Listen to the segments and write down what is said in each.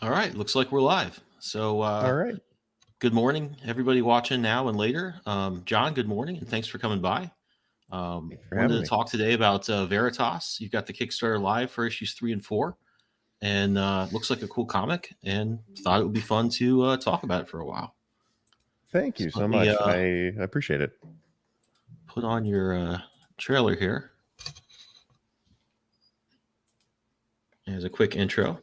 All right, looks like we're live. So, All right. good morning, everybody watching now and later. John, good morning, and thanks for coming by. Thanks for Wanted having to me. talk today about Veritas. You've got the Kickstarter live for issues 3 and 4, and looks like a cool comic. And thought it would be fun to talk about it for a while. Thank So you so let me much. I appreciate it. put on your trailer here as a quick intro.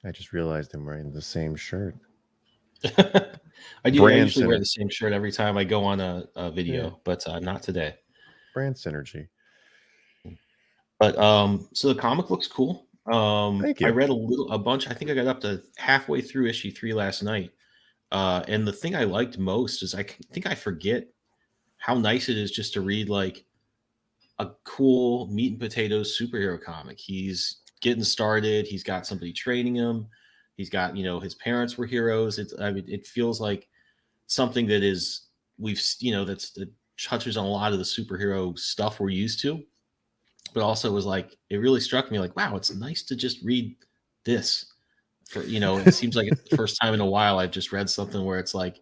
I just realized I'm wearing the same shirt. I do. I Brand usually wear synergy. the same shirt every time I go on a Yeah, video, but not today. brand synergy. But so the comic looks cool. Thank I you. read a bunch. I think I got up to halfway through issue 3 last night. And the thing I liked most is think I forget how nice it is just to read like a cool meat and potatoes superhero comic. He's getting started. He's got somebody training him. He's got his parents were heroes. I mean, it feels like something that is that touches on a lot of the superhero stuff we're used to, but also was like it really struck me like, wow, it's nice to just read this. It seems like it's the first time in a while I've just read something where it's like,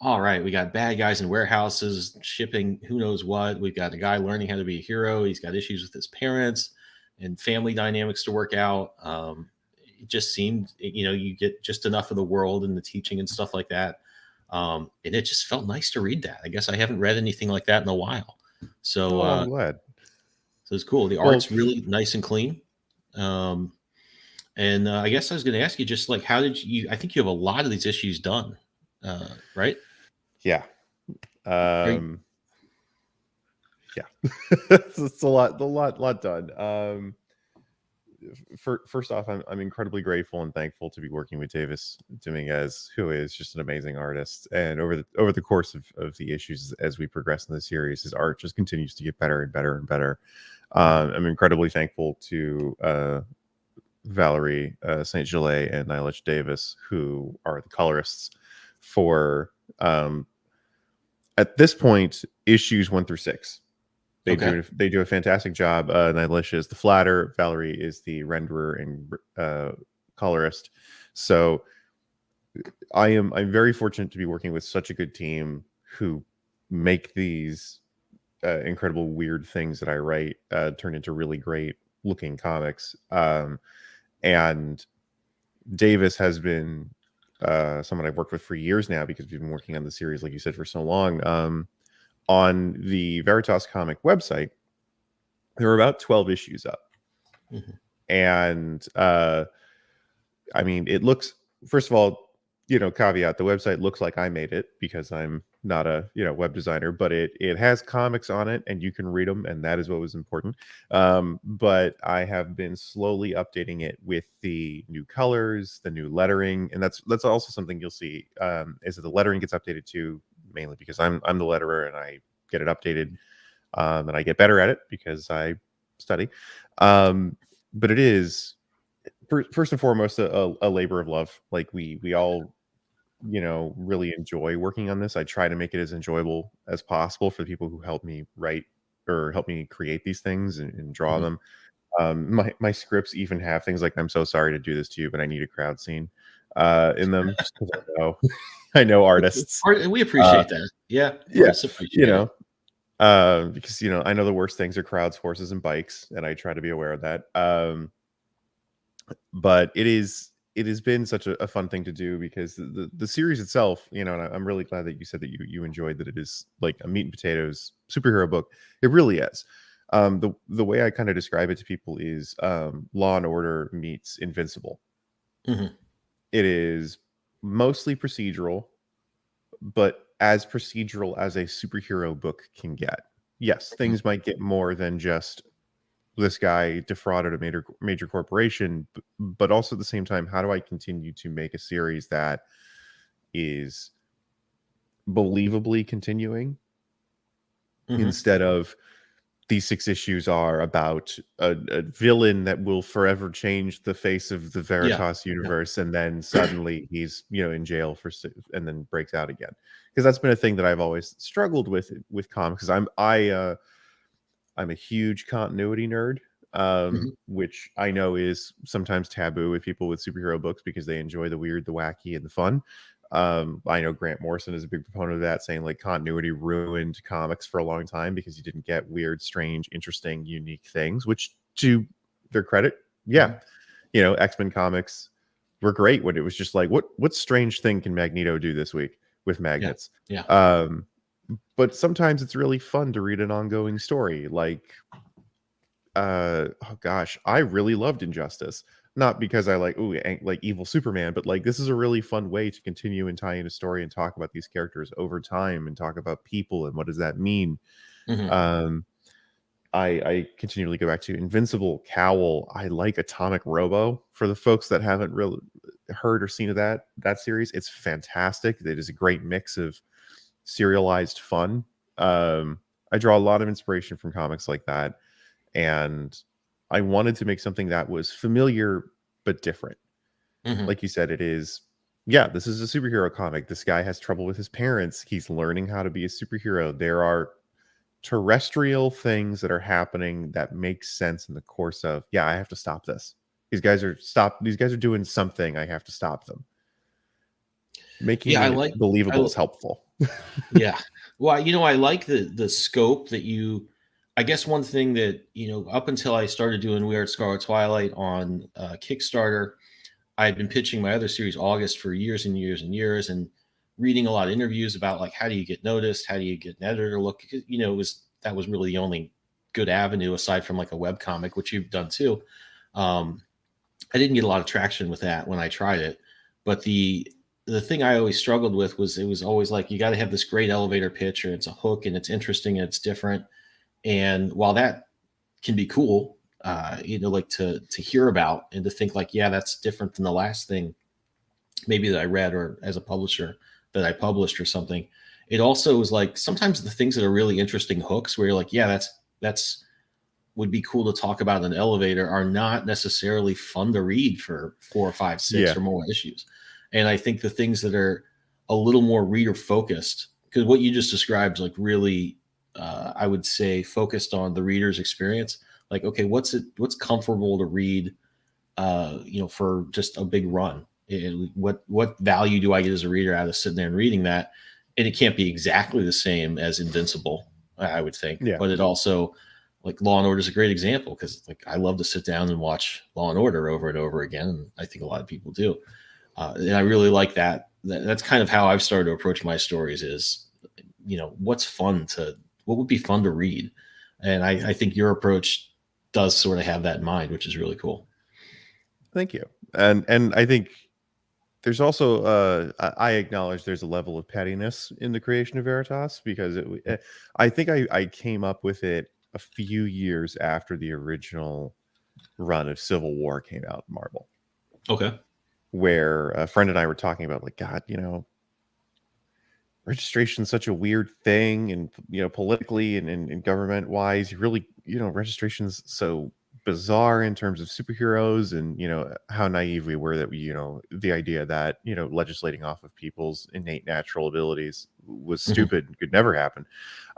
all right, we got bad guys in warehouses shipping who knows what. We've got a guy learning how to be a hero. He's got issues with his parents and family dynamics to work out. It just seemed, you get just enough of the world and the teaching and stuff like that. And it just felt nice to read that. I guess I haven't read anything like that in a while. So, Oh, I'm glad. so it's cool. The Well, art's really nice and clean. Um, and I guess I was going to ask you just like, how did you, I think you have a lot of these issues done, right? yeah. Are you, Um, yeah. It's a lot done. First off, I'm incredibly grateful and thankful to be working with Davis Dominguez, who is just an amazing artist. And over the course of the issues as we progress in the series, his art just continues to get better and better and better. I'm incredibly thankful to Valerie St. Gillet and Nylich Davis, who are the colorists for at this point issues 1 through 6. okay. They do a fantastic job. Nylish is the flatter, Valerie is the renderer and colorist. So I'm very fortunate to be working with such a good team who make these incredible weird things that I write turn into really great looking comics. And Davis has been someone I've worked with for years now because we've been working on the series, like you said, for so long. On the Veritas comic website, there were about 12 issues up. Mhm. And I mean, it looks, first of all, caveat, the website looks like I made it because I'm not a web designer, but it has comics on it and you can read them, and that is what was important. But I have been slowly updating it with the new colors, the new lettering, and that's also something you'll see, is that the lettering gets updated too, mainly because I'm the letterer and I get it updated, and I get better at it because I study. But it is first and foremost a labor of love. Like we all really enjoy working on this. I try to make it as enjoyable as possible for the people who help me write or help me create these things and draw Mhm. them. My scripts even have things like, "I'm so sorry to do this to you, but I need a crowd scene," in them, just 'cause I know I know artists. We Uh, appreciate that. Yeah, yeah, artists you appreciate it. know, because, I know the worst things are crowds, horses, and bikes, and I try to be aware of that. But it has been such a fun thing to do because the series itself, and I'm really glad that you said that you enjoyed that it is like a meat and potatoes superhero book. It really is. The way I kind of describe it to people is Law and Order meets Invincible. Mhm. It is mostly procedural, but as procedural as a superhero book can get. Yes, Mhm. things might get more than just this guy defrauded a major corporation, but also at the same time, how do I continue to make a series that is believably continuing Mhm. instead of these 6 issues are about a villain that will forever change the face of the Yeah. Veritas Yeah. universe, and then suddenly he's in jail and then breaks out again. Because that's been a thing that I've always struggled with comics. Because I'm a huge continuity nerd, Mhm. which I know is sometimes taboo with people with superhero books because they enjoy the weird, the wacky, and the fun. I know Grant Morrison is a big proponent of that, saying like continuity ruined comics for a long time because you didn't get weird, strange, interesting, unique things. Which, to their credit, yeah, Mhm. X-Men comics were great when it was just like, what strange thing can Magneto do this week with Yeah. magnets? Yeah. Um, but sometimes it's really fun to read an ongoing story like oh gosh, I really loved Injustice. Not because I like like evil Superman, but like this is a really fun way to continue and tie in a story and talk about these characters over time and talk about people and what does that mean. Mhm. um I continually go back to Invincible, Cowl. I like Atomic Robo. For the folks that haven't really heard or seen of that series, it's fantastic. It is a great mix of serialized fun. I draw a lot of inspiration from comics like that, and I wanted to make something that was familiar but different. Mhm. Like you said, it is. Yeah, this is a superhero comic. This guy has trouble with his parents. He's learning how to be a superhero. There are terrestrial things that are happening that make sense in the course of, yeah, I have to stop this. These guys are doing something. I have to stop them. Yeah, Making I it like believable I is helpful. yeah. Well, I like the scope that you I guess one thing that, up until I started doing Weird Scarlet Twilight on Kickstarter, I had been pitching my other series August for years and years and years and reading a lot of interviews about like how do you get noticed, how do you get an editor look, because that was really the only good avenue aside from like a web comic, which you've done too. Um, I didn't get a lot of traction with that when I tried it, but the thing I always struggled with was it was always like you got to have this great elevator pitch or it's a hook and it's interesting and it's different. And while that can be cool, like to hear about and to think like, yeah, that's different than the last thing maybe that I read or as a publisher that I published or something. It also is like sometimes the things that are really interesting hooks where you're like, yeah, that's would be cool to talk about in an elevator are not necessarily fun to read for 4 or 5, 6 Yeah, or more issues. And I think the things that are a little more reader focused, because what you just described is like really, I would say, focused on the reader's experience. Like, okay, what's comfortable to read, for just a big run? What value do I get as a reader out of sitting there and reading that? And it can't be exactly the same as Invincible, I would think, yeah, but it also like Law and Order is a great example because like I love to sit down and watch Law and Order over and over again, and I think a lot of people do. And I really like that's kind of how I've started to approach my stories. Is what would be fun to read, and I think your approach does sort of have that in mind, which is really cool. thank you. And I think there's also I acknowledge there's a level of pettiness in the creation of Veritas because I think I came up with it a few years after the original run of Civil War came out in Marvel, Okay. where a friend and I were talking about like, God, registration is such a weird thing, and politically and government wise, you really, registration's so bizarre in terms of superheroes, and how naive we were that we, the idea that legislating off of people's innate natural abilities was Mhm. stupid and could never happen.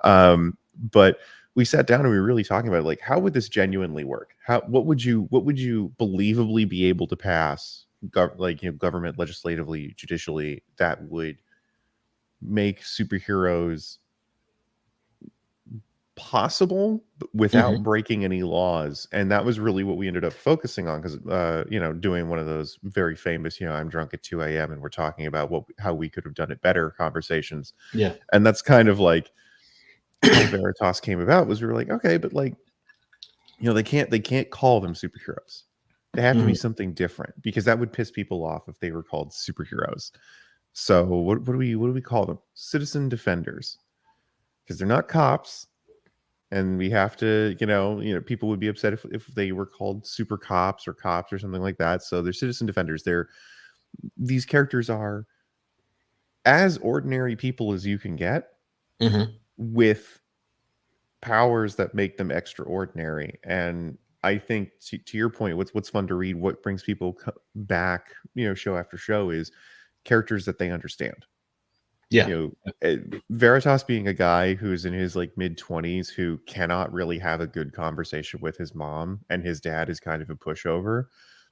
But we sat down and we were really talking about, like, how would this genuinely work? What would you believably be able to pass, government, legislatively, judicially, that would make superheroes possible without Mhm. breaking any laws? And that was really what we ended up focusing on, because doing one of those very famous, I'm drunk at 2 a.m. and we're talking about how we could have done it better conversations. Yeah. And that's kind of like how Veritas came about. Was we were like, okay, but, like, they can't call them superheroes. They have to be Mhm. something different, because that would piss people off if they were called superheroes. So what do we call them? Citizen defenders, because they're not cops. And we have to, people would be upset if they were called super cops or cops or something like that. So they're citizen defenders. These characters are as ordinary people as you can get, Mhm. with powers that make them extraordinary. And I think, to your point, what's fun to read, what brings people back, show after show, is characters that they understand. Yeah. you Veritas being a guy who's in his, like, mid-20s, who cannot really have a good conversation with his mom, and his dad is kind of a pushover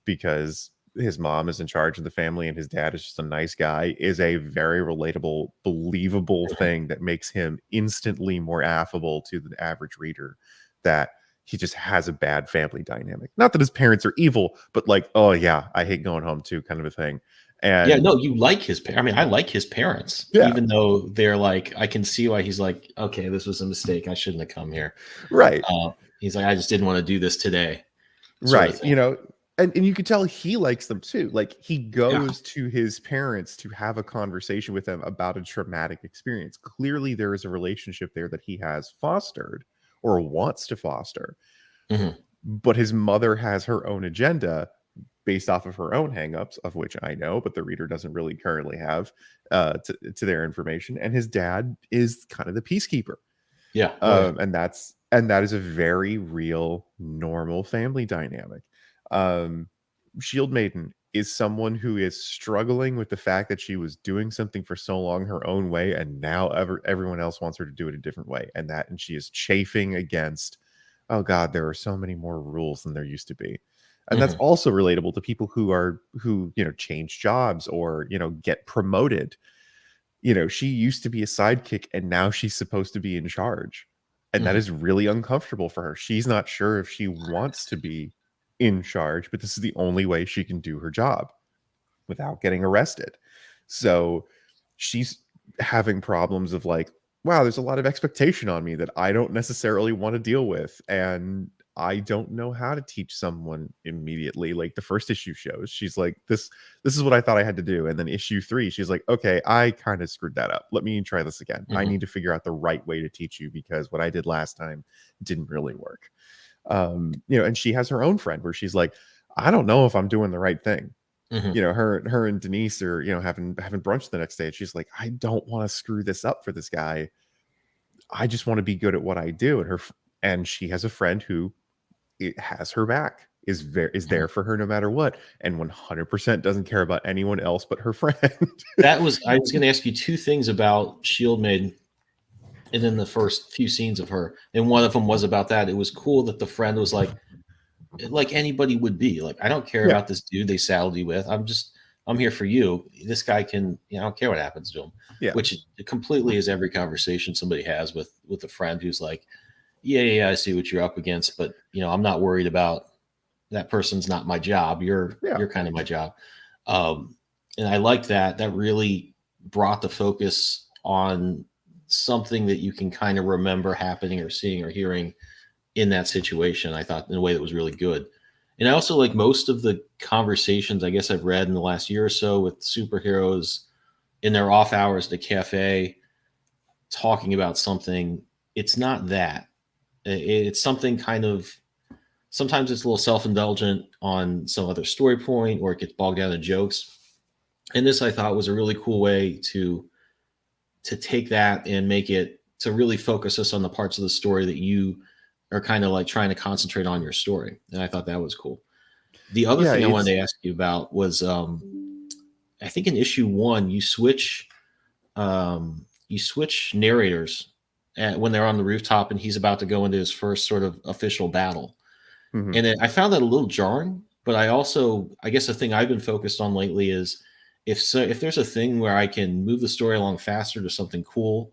because his mom is in charge of the family and his dad is just a nice guy, is a very relatable, believable Mhm. thing that makes him instantly more affable to the average reader, that he just has a bad family dynamic. Not that his parents are evil, but, like, oh yeah, I hate going home too, kind of a thing. Yeah, And no, you like his I mean, I like his parents, yeah, even though they're like I can see why he's like, "Okay, this was a mistake. I shouldn't have come here." right. He's like, "I just didn't wanna do this today," sort of Right. thing. And you could tell he likes them too. Like, he Yeah. goes to his parents to have a conversation with them about a traumatic experience. Clearly, there is a relationship there that he has fostered or wants to foster, Mhm. but his mother has her own agenda based off of her own hangups, of which I know, but the reader doesn't really currently have, to their information. And his dad is kind of the peacekeeper. Yeah. Oh, yeah. And that is a very real, normal family dynamic. um Shield Maiden is someone who is struggling with the fact that she was doing something for so long her own way, and now everyone else wants her to do it a different way, and she is chafing against, oh god, there are so many more rules than there used to be. And that's Mhm. also relatable to people who change jobs or get promoted. She used to be a sidekick and now she's supposed to be in charge. And that Mhm. is really uncomfortable for her. She's not sure if she wants to be in charge, but this is the only way she can do her job without getting arrested. So she's having problems of, like, wow, there's a lot of expectation on me that I don't necessarily want to deal with. And I don't know how to teach someone immediately. Like, the first issue shows, she's like, this is what I thought I had to do. And then issue 3, she's like, okay, I kind of screwed that up. Let me try this again. I Mhm. need to figure out the right way to teach you, because what I did last time didn't really work. And she has her own friend where she's like, I don't know if I'm doing the right thing. Mhm. Her and Denise are, having brunch the next day, and she's like, I don't want to screw this up for this guy. I just want to be good at what I do. And she has a friend who has her back, is Mhm. there for her no matter what, and 100% doesn't care about anyone else but her friend. That was I was gonna ask you 2 things about Shield Maiden and then the first few scenes of her, and one of them was about that. It was cool that the friend was like anybody would be, like, "I don't care Yeah, about this dude they saddled you with. I'm here for you. This guy can I don't care what happens to him," yeah, which it completely is every conversation somebody has with a friend who's like, "Yeah, yeah, yeah, I see what you're up against, but, I'm not worried about that person's not my job. yeah. You're kind of my job." Um, and I like that. That really brought the focus on something that you can kind of remember happening or seeing or hearing in that situation. I thought in a way that was really good. And I also like most of the conversations I guess I've read in the last year or so with superheroes in their off hours at a cafe talking about something. It's not that. It's something kind of sometimes it's a little self-indulgent on some other story point or it gets bogged down in jokes. And this I thought was a really cool way to take that and make it to really focus us on the parts of the story that you are kind of like trying to concentrate on your story, and I thought that was cool. The other Yeah, thing I wanted it's to ask you about was, I think in issue 1 you switch narrators when they're on the rooftop and he's about to go into his first sort of official battle. mhm, And I found that a little jarring, but I guess the thing I've been focused on lately is if there's a thing where I can move the story along faster to something cool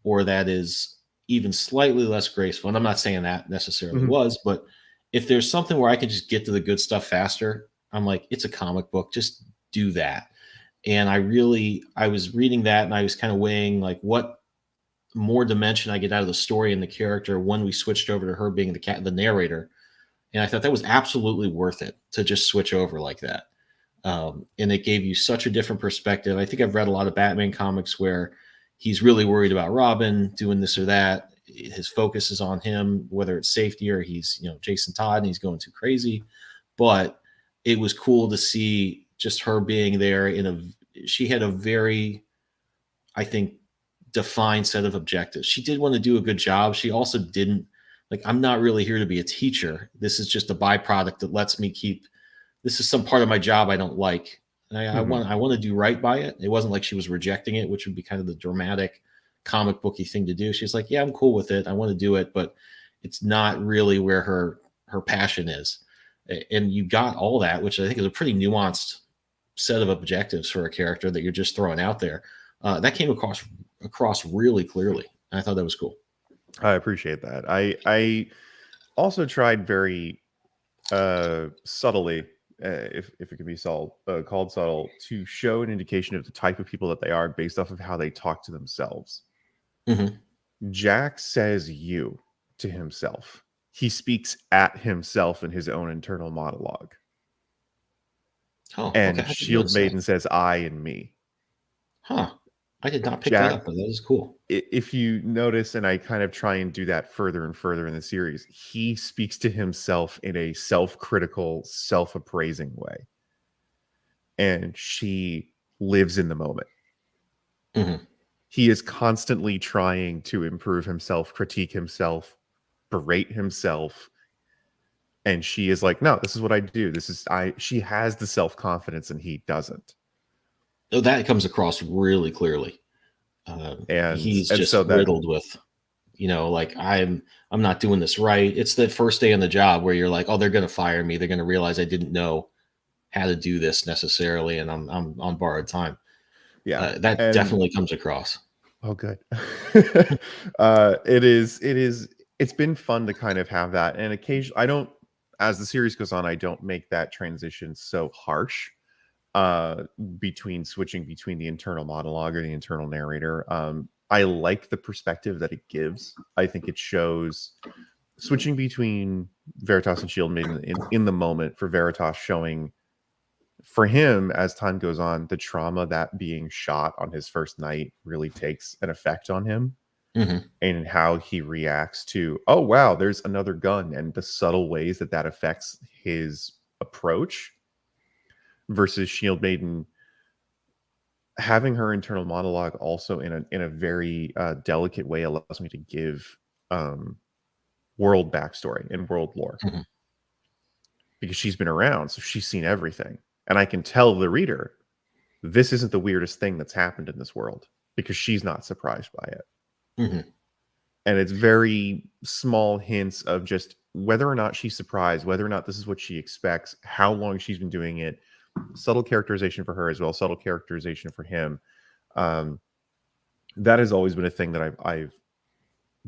or that is even slightly less graceful. And I'm not saying that necessarily mhm. was, but if there's something where I can just get to the good stuff faster, I'm like, it's a comic book, just do that. And I was reading that and I was kind of weighing like what more dimension I get out of the story and the character when we switched over to her being the narrator. And I thought that was absolutely worth it to just switch over like that. And it gave you such a different perspective. I think I've read a lot of Batman comics where he's really worried about Robin doing this or that. His focus is on him, whether it's safety or he's, Jason Todd and he's going too crazy. But it was cool to see just her being there she had a very, I think, defined set of objectives. She did want to do a good job. She also didn't like, I'm not really here to be a teacher. This is just a byproduct that lets me keep this is some part of my job I don't like. And Mhm. I want to do right by it. It wasn't like she was rejecting it, which would be kind of the dramatic comic booky thing to do. She's like, yeah, I'm cool with it. I want to do it, but it's not really where her passion is. And you got all that, which I think is a pretty nuanced set of objectives for a character that you're just throwing out there. That came across really clearly. I thought that was cool. I appreciate that. I also tried very subtly, if it can be called subtle, to show an indication of the type of people that they are based off of how they talk to themselves. Mm-hmm. Jack says you to himself. He speaks at himself in his own internal monologue. Oh, okay. And I didn't Shield notice that. Maiden says I and me. Huh. I did not pick that Jack, up, but that is cool. if you notice, and I kind of try and do that further and further in the series, he speaks to himself in a self-critical, self-appraising way. And she lives in the moment. Mm-hmm. He is constantly trying to improve himself, critique himself, berate himself. And she is like, no, this is what I do. She has the self-confidence and he doesn't. Oh, that comes across really clearly. And He's and just so that riddled with, like I'm not doing this right. It's the first day on the job where you're like, oh, they're going to fire me. They're going to realize I didn't know how to do this necessarily, and I'm on borrowed time. yeah. That And definitely comes across. oh good. It's been fun to kind of have that. And occasionally I don't, as the series goes on, I don't make that transition so harsh uh between switching between the internal monologue or the internal narrator. I like the perspective that it gives. I think it shows switching between Veritas and Shield Maiden in the moment, for Veritas showing for him as time goes on, the trauma that being shot on his first night really takes an effect on him, Hmm. and how he reacts to, oh wow, there's another gun, and the subtle ways that that affects his approach, versus Shield Maiden having her internal monologue also in a very delicate way allows me to give um, world backstory and world lore, Hmm. because she's been around, so she's seen everything, and I can tell the reader this isn't the weirdest thing that's happened in this world because she's not surprised by it. Hmm. And it's very small hints of just whether or not she's surprised, whether or not this is what she expects, how long she's been doing it, subtle characterization for her as well, subtle characterization for him. um, that has always been a thing that I've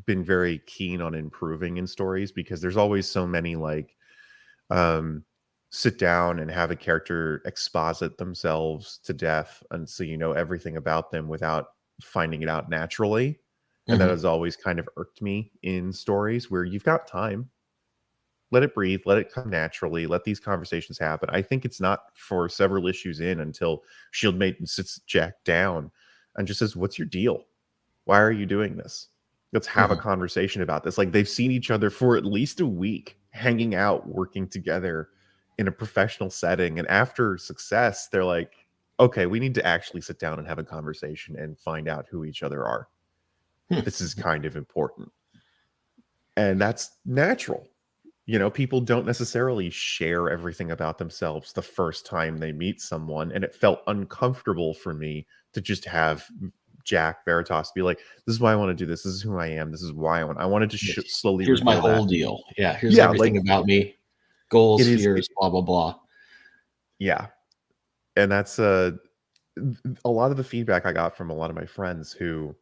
been very keen on improving in stories, because there's always so many like um sit down and have a character exposit themselves to death, and so you know everything about them without finding it out naturally. And that Hmm. has always kind of irked me in stories where you've got time, let it breathe, let it come naturally, let these conversations happen. I think it's not for several issues in until Shield Maiden sits Jack down and just says, what's your deal? Why are you doing this? Let's have a Hmm. conversation about this. Like, they've seen each other for at least a week, hanging out, working together in a professional setting. And after success, they're like, okay, we need to actually sit down and have a conversation and find out who each other are. This is kind of important. And that's natural. You know, people don't necessarily share everything about themselves the first time they meet someone. And it felt uncomfortable for me to just have Jack Veritas be like, this is why I want to do this. This is who I am. This is why I wanted to Yes. slowly Here's my reveal that. whole deal. Yeah, here's Yeah, everything like about me. Goals, it is. fears, blah blah blah. Yeah. And that's a lot of the feedback I got from a lot of my friends who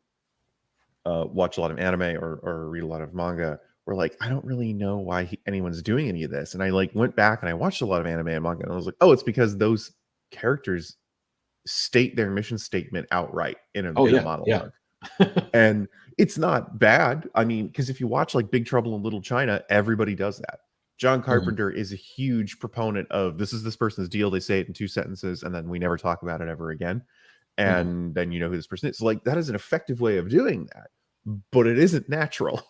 watch a lot of anime or read a lot of manga were like, I don't really know why anyone's doing any of this. And I like went back and I watched a lot of anime and manga, and I was like, oh, it's because those characters state their mission statement outright in Oh a yeah, yeah. monologue. And it's not bad. I mean, because if you watch like Big Trouble in Little China, everybody does that. John Mhm. Carpenter is a huge proponent of this is this person's deal. They say it in 2 sentences and then we never talk about it ever again. Mhm. And then you know who this person is. So, like, that is an effective way of doing that, but it isn't natural.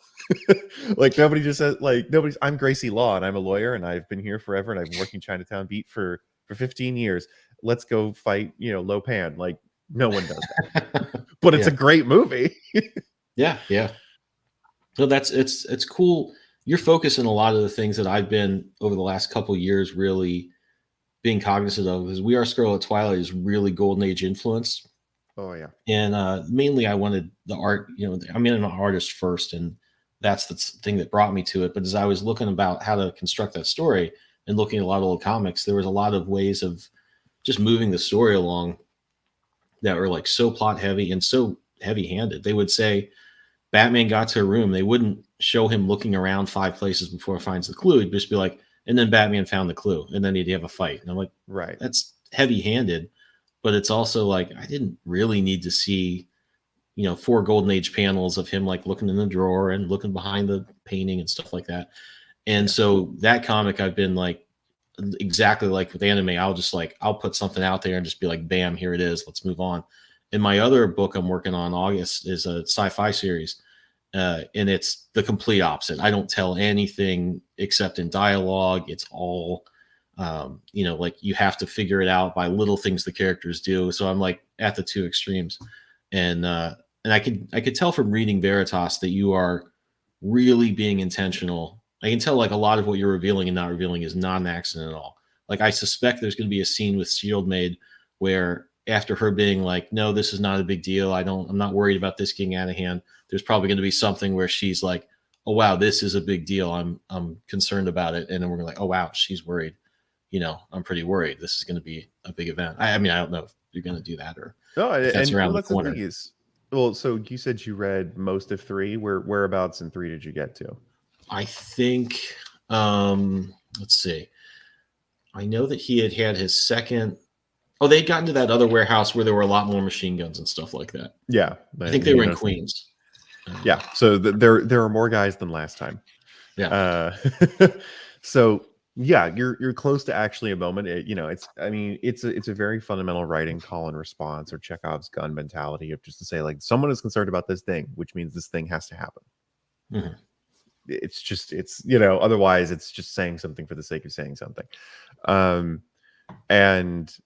Like, nobody just says, like, nobody's, I'm Gracie Law and I'm a lawyer and I've been here forever and I've been working Chinatown Beat for 15 years. Let's go fight, you know, Lo Pan. Like, no one does that. But it's a Yeah, great movie. yeah, yeah. So that's it's cool. You're focusing a lot of the things that I've been over the last couple years really being cognizant of, because We Are Scarlet Twilight is really golden age influenced. Oh yeah. And mainly I wanted the art. I'm an artist first, and that's the thing that brought me to it. But as I was looking about how to construct that story and looking at a lot of old comics, there was a lot of ways of just moving the story along that were like so plot heavy and so heavy handed. They would say Batman got to a room, they wouldn't show him looking around 5 places before he finds the clue. It'd just be like, and then Batman found the clue, and then he'd have a fight. And I'm like, Right. that's heavy handed, but it's also like I didn't really need to see 4 golden age panels of him like looking in the drawer and looking behind the painting and stuff like that. And Yeah. so that comic, I've been like exactly like with anime. I'll put something out there and just be like, bam, here it is. Let's move on. And my other book I'm working on August is a sci-fi series, and it's the complete opposite. I don't tell anything except in dialogue. It's all like you have to figure it out by little things the characters do. So I'm like at the two extremes, and I could tell from reading Veritas that you are really being intentional. I can tell like a lot of what you're revealing and not revealing is not an accident at all. Like I suspect there's going to be a scene with Shield Maid where after her being like, "No, this is not a big deal. I'm not worried about this getting out of hand." There's probably going to be something where she's like, "Oh wow, this is a big deal. I'm concerned about it," and then we're like, "Oh wow, she's worried." I'm pretty worried. This is going to be a big event. I mean, I don't know if you're going to do that or No, if that's and around well, the that's the thing corner. is, well, so you said you read most of 3. Whereabouts in 3 did you get to? I think, let's see. I know that he had his second. Oh, they'd gotten to that other warehouse where there were a lot more machine guns and stuff like that. Yeah, I think they you were in know, Queens. yeah. So there are more guys than last time. Yeah. Uh, so yeah, you're close to actually a moment. It's I mean it's a very fundamental writing call and response or Chekhov's gun mentality of just to say like someone is concerned about this thing, which means this thing has to happen. Mhm. Otherwise it's just saying something for the sake of saying something. And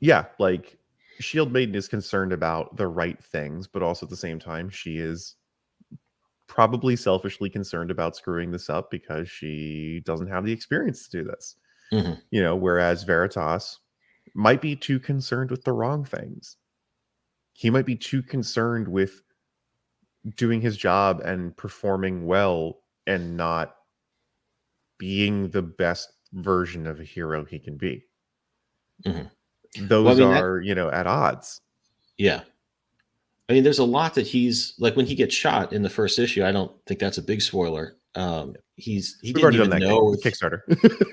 yeah, like Shield Maiden is concerned about the right things, but also at the same time she is probably selfishly concerned about screwing this up because she doesn't have the experience to do this. Mhm. Whereas Veritas might be too concerned with the wrong things. He might be too concerned with doing his job and performing well and not being the best version of a hero he can be. Mhm. Well, I Those mean that. are, at odds. Yeah. I mean, there's a lot that he's like when he gets shot in the first issue. I don't think that's a big spoiler. He We've didn't already done even that know if Kickstarter.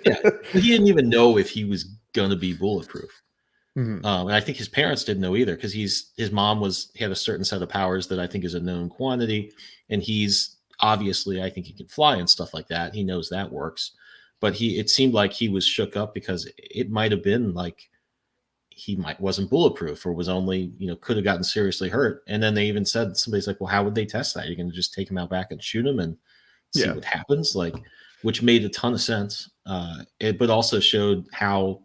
yeah, he didn't even know if he was gonna be bulletproof. Mhm. And I think his parents didn't know either because his mom had a certain set of powers that I think is a known quantity, and he's obviously I think he can fly and stuff like that. He knows that works, but it seemed like he was shook up because it might have been like he might wasn't bulletproof or was only could have gotten seriously hurt. And then they even said somebody's like, well, how would they test that? You're going to just take him out back and shoot him and see Yeah. what happens, like which made a ton of sense. But also showed how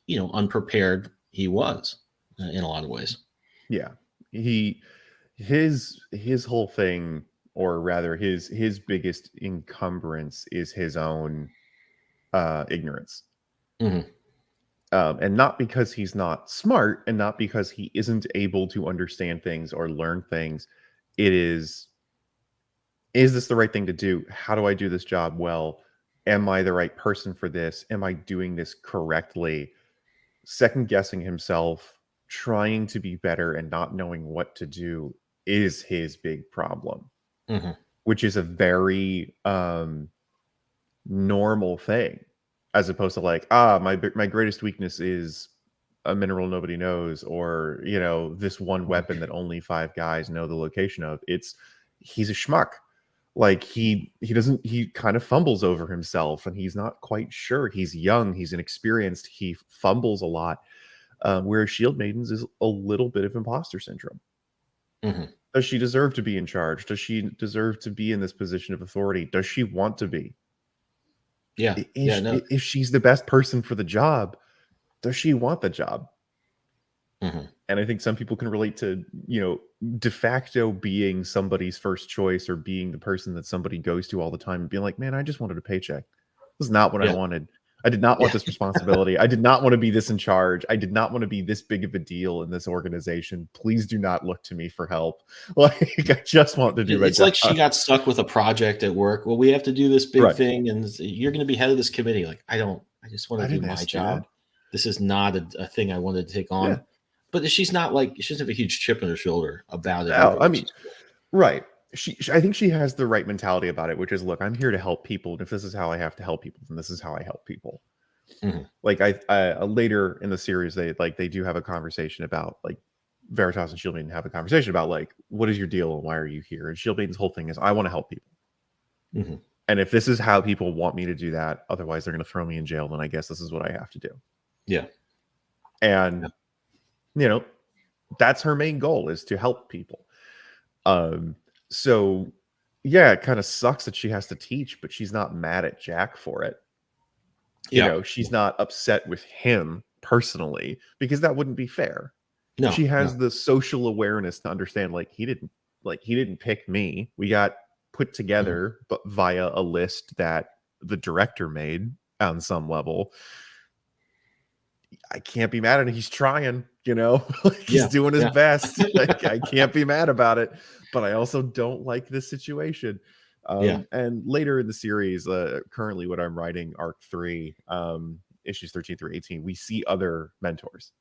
unprepared he was in a lot of ways. Yeah. His whole thing or rather his biggest encumbrance is his own ignorance. Mm-hmm. And not because he's not smart and not because he isn't able to understand things or learn things. It is this the right thing to do? How do I do this job well? Am I the right person for this? Am I doing this correctly? Second guessing himself, trying to be better and not knowing what to do is his big problem, Mm-hmm. which is a very normal thing, as opposed to like, my greatest weakness is a mineral nobody knows, or this one weapon that only 5 guys know the location of. It's he's a schmuck. Like he kind of fumbles over himself, and he's not quite sure. He's young, he's inexperienced, he fumbles a lot. Whereas Shield Maidens is a little bit of imposter syndrome. Mm-hmm. Does she deserve to be in charge? Does she deserve to be in this position of authority? Does she want to be? Yeah. Yeah. No. If she's the best person for the job, does she want the job? Mm-hmm. And I think some people can relate to, de facto being somebody's first choice, or being the person that somebody goes to all the time and being like, man, I just wanted a paycheck. This is not what I Yeah. wanted. I did not want this responsibility. I did not want to be this in charge. I did not want to be this big of a deal in this organization. Please do not look to me for help. Like, I just want to do my It's job. like she got stuck with a project at work. Well, we have to do this big Right. thing, and you're going to be head of this committee. Like, I just want I to do didn't my ask to do that. job. This is not a thing I wanted to take on. Yeah. But she's not like, she doesn't have a huge chip on her shoulder about it. No, either, I which mean, is cool. right. I think she has the right mentality about it, which is, look, I'm here to help people, and if this is how I have to help people, then this is how I help people. Mm-hmm. Like I later in the series, they do have a conversation about, like, Veritas and Shield Maiden have a conversation about, like, what is your deal and why are you here? And Shield Maiden's whole thing is, I want to help people. Mm-hmm. And if this is how people want me to do that, otherwise they're going to throw me in jail, then I guess this is what I have to do. Yeah. And that's her main goal, is to help people. So yeah, it kind of sucks that she has to teach, but she's not mad at Jack for it. She's not upset with him personally, because that wouldn't be fair. No, she has the social awareness to understand, like, he didn't pick me. We got put together, but via a list that the director made on some level. I can't be mad at him. He's trying, he's doing his best. Like, I can't be mad about it, but I also don't like this situation. And later in the series, currently what I'm writing, arc 3, issues 13 through 18, we see other mentors,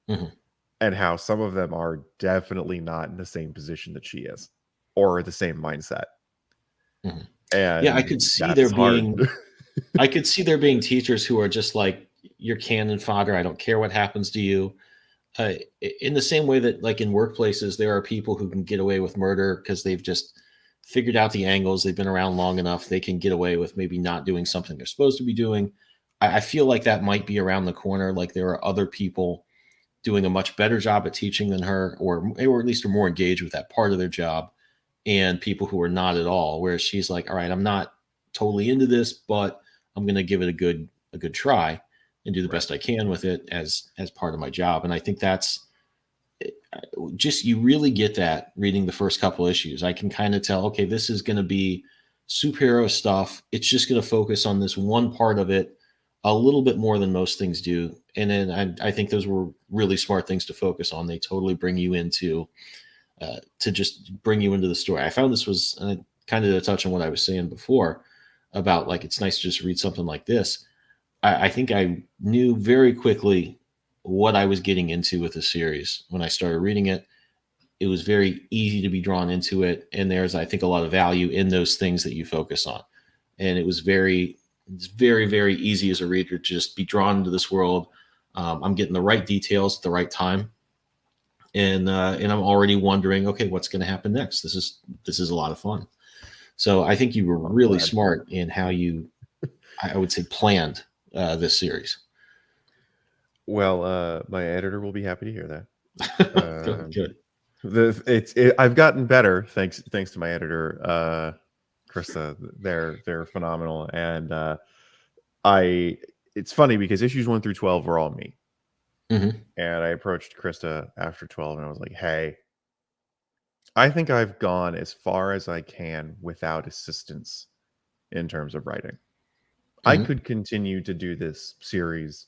and how some of them are definitely not in the same position that she is, or the same mindset. And I could see there being I could see there being teachers who are just like, you're cannon fodder. I don't care what happens to you. In the same way that, like, in workplaces, there are people who can get away with murder because they've just figured out the angles. They've been around long enough. They can get away with maybe not doing something they're supposed to be doing. I feel like that might be around the corner. Like, there are other people doing a much better job at teaching than her, or at least are more engaged with that part of their job, and people who are not at all. Whereas she's like, all right, I'm not totally into this, but I'm going to give it a good try and do the best I can with it as part of my job. And I think that's just, you really get that reading the first couple issues. I can kind of tell, okay, this is going to be superhero stuff. It's just going to focus on this one part of it a little bit more than most things do. And then I think those were really smart things to focus on. They totally bring you into to just bring you into the story. I found this was kind of to touch on what I was saying before about, like, it's nice to just read something like this. I think I knew very quickly what I was getting into with the series when I started reading it. It was very easy to be drawn into it, and there's, I think, a lot of value in those things that you focus on. And it's very, very easy as a reader to just be drawn into this world. I'm getting the right details at the right time, and I'm already wondering, okay, what's going to happen next? This is a lot of fun. So I think you were really smart in how you, I would say, planned this series. Well, my editor will be happy to hear that. Good. I've gotten better thanks to my editor, Krista. They're phenomenal, and it's funny because issues 1 through 12 were all me, and I approached Krista after 12, and I was like, "Hey, I think I've gone as far as I can without assistance in terms of writing. I Hmm. could continue to do this series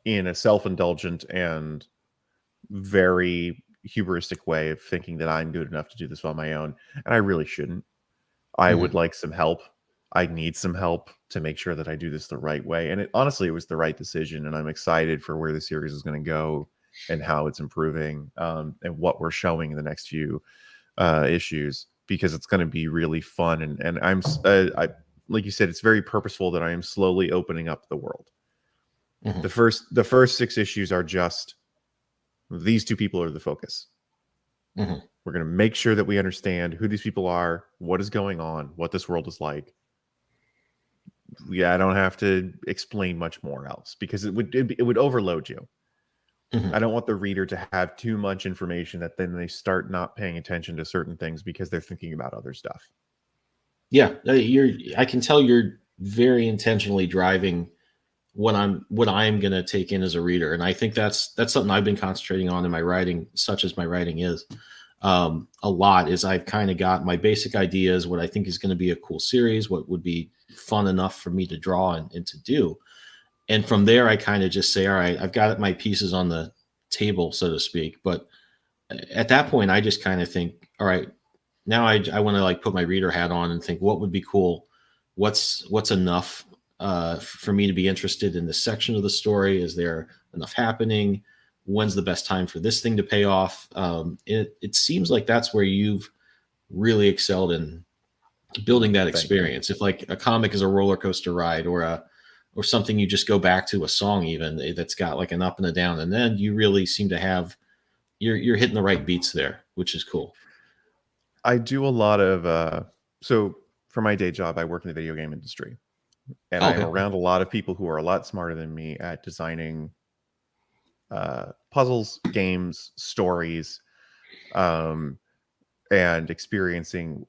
in a self-indulgent and very hubristic way of thinking that I'm good enough to do this on my own, and I really shouldn't. I would Hmm. like some help. I need some help to make sure that I do this the right way. And honestly, it was the right decision, and I'm excited for where the series is going to go and how it's improving, and what we're showing in the next few issues, because it's going to be really fun. And I, like you said, it's very purposeful that I am slowly opening up the world. Hmm. The first 6 issues are just these two people are the focus. Hmm. We're going to make sure that we understand who these people are, what is going on, what this world is like. Yeah, I don't have to explain much more else, because it would overload you. Hmm. I don't want the reader to have too much information that then they start not paying attention to certain things because they're thinking about other stuff. Yeah, I can tell you're very intentionally driving what I'm going to take in as a reader, and I think that's something I've been concentrating on in my writing, such as my writing is. A lot is I've kind of got my basic ideas, what I think is going to be a cool series, what would be fun enough for me to draw and to do. And from there, I kind of just say, all right, I've got my pieces on the table, so to speak. But at that point, I just kind of think, all right, now I want to like put my reader hat on and think, what would be cool? What's enough for me to be interested in this section of the story? Is there enough happening? When's the best time for this thing to pay off? It seems like that's where you've really excelled in building that Thank you. experience. If like a comic is a roller coaster ride or something you just go back to, a song even that's got like an up and a down, and then you really seem to have you're hitting the right beats there, which is cool. I do a lot of so for my day job, I work in the video game industry, and Oh, I am okay. around a lot of people who are a lot smarter than me at designing puzzles, games, stories, um, and experiencing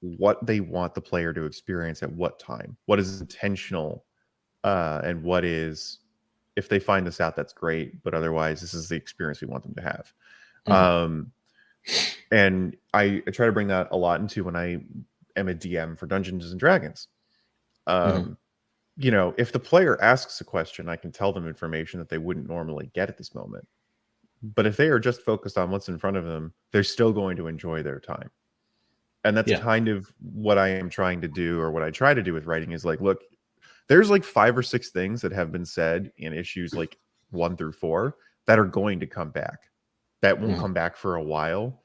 what they want the player to experience at what time, what is intentional, and what is, if they find this out, that's great, but otherwise, this is the experience we want them to have. Hmm. Um, and I try to bring that a lot into when I am a DM for Dungeons and Dragons. Hmm. Um, if the player asks a question, I can tell them information that they wouldn't normally get at this moment. But if they are just focused on what's in front of them, they're still going to enjoy their time. And that's Yeah. kind of what I am trying to do, or what I try to do with writing, is like, look, there's like 5 or 6 things that have been said in issues like 1 through 4 that are going to come back, that won't Hmm. come back for a while.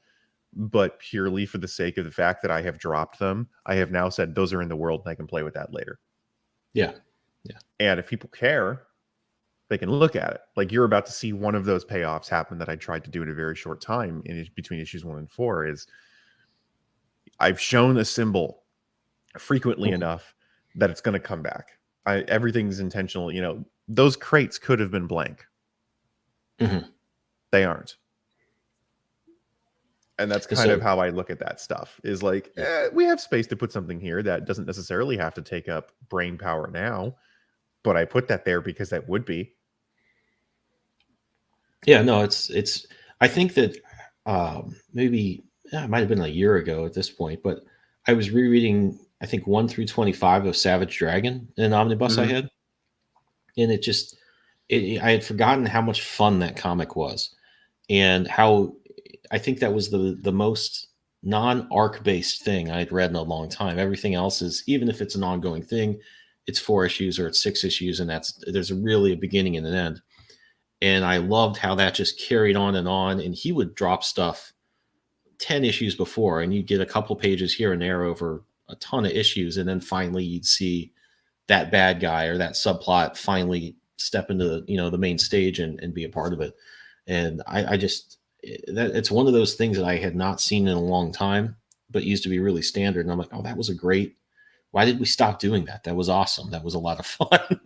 But purely for the sake of the fact that I have dropped them, I have now said those are in the world and I can play with that later. Yeah. Yeah. And if people care, they can look at it. Like, you're about to see one of those payoffs happen that I tried to do in a very short time in between issues 1 and 4. Is I've shown a symbol frequently Hmm. enough that it's going to come back. Everything's intentional. Those crates could have been blank. Hmm. They aren't. And that's kind of So how I look at that stuff, is like, yeah. we have space to put something here that doesn't necessarily have to take up brain power now, but I put that there because that would be. Yeah, no, it's I think that maybe it might have been a year ago at this point, but I was rereading I think 1 through 25 of Savage Dragon in an omnibus I Mhm. had, and I had forgotten how much fun that comic was, and how I think that was the most non-arc based thing I'd read in a long time. Everything else is, even if it's an ongoing thing, it's 4 issues or it's 6 issues, and there's really a beginning and an end. And I loved how that just carried on, and he would drop stuff 10 issues before, and you'd get a couple pages here and there over a ton of issues, and then finally you'd see that bad guy or that subplot finally step into the main stage and be a part of it. And I just that it's one of those things that I had not seen in a long time, but used to be really standard. And I'm like, oh, that was a great. Why did we stop doing that? That was awesome. That was a lot of fun.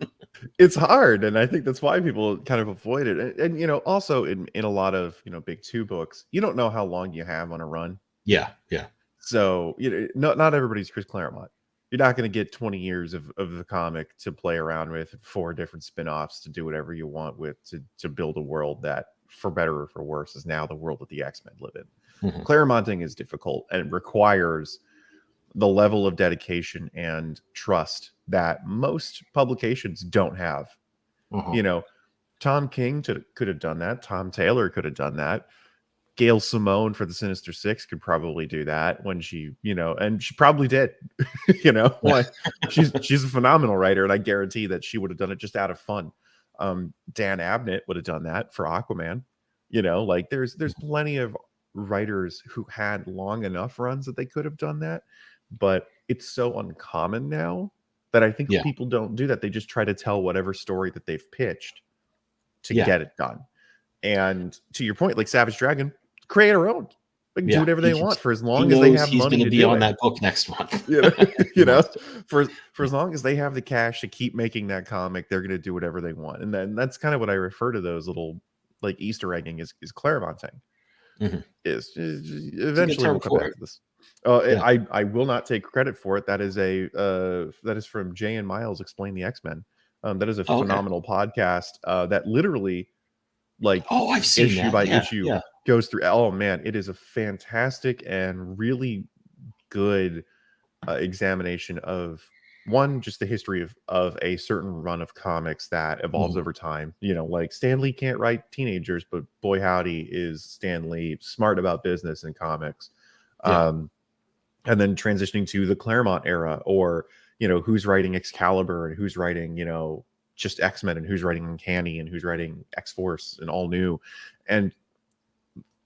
It's hard, and I think that's why people kind of avoid it. And also in a lot of big two books, you don't know how long you have on a run. Yeah, yeah, So not everybody's Chris Claremont. You're not going to get 20 years of the comic to play around with, 4 different spin-offs to do whatever you want with, to build a world that for better or for worse, is now the world that the X-Men live in. Mhm. Claremonting is difficult and it requires the level of dedication and trust that most publications don't have. Mhm. You know, Tom King could have done that. Tom Taylor could have done that. Gail Simone for the Sinister Six could probably do that when she, and she probably did. Like she's a phenomenal writer, and I guarantee that she would have done it just out of fun. Dan Abnett would have done that for Aquaman. Like there's plenty of writers who had long enough runs that they could have done that, but it's so uncommon now that I think Yeah. people don't do that. They just try to tell whatever story that they've pitched to Yeah. get it done. And to your point, like Savage Dragon, create her own. They can do Yeah. whatever they want for as He long as they knows have he's money going to to be do on it. that book next month. For as long as they have the cash to keep making that comic, they're going to do whatever they want. And then that's kind of what I refer to those little like Easter egging is clairvoyanting. Mhm. Is eventually we'll come back to this. Yeah. I will not take credit for it. That is from Jay and Miles Explain the X-Men. That is a Oh, okay. phenomenal podcast that literally like I've seen issue that. by Yeah, issue yeah. goes through. Oh man, it is a fantastic and really good examination of one, just the history of a certain run of comics that evolves Mhm. over time. Like Stan Lee can't write teenagers, but boy howdy is Stan Lee smart about business and comics. Yeah. And then transitioning to the Claremont era, or who's writing Excalibur and who's writing just X-Men and who's writing Uncanny and who's writing X-Force and All New. And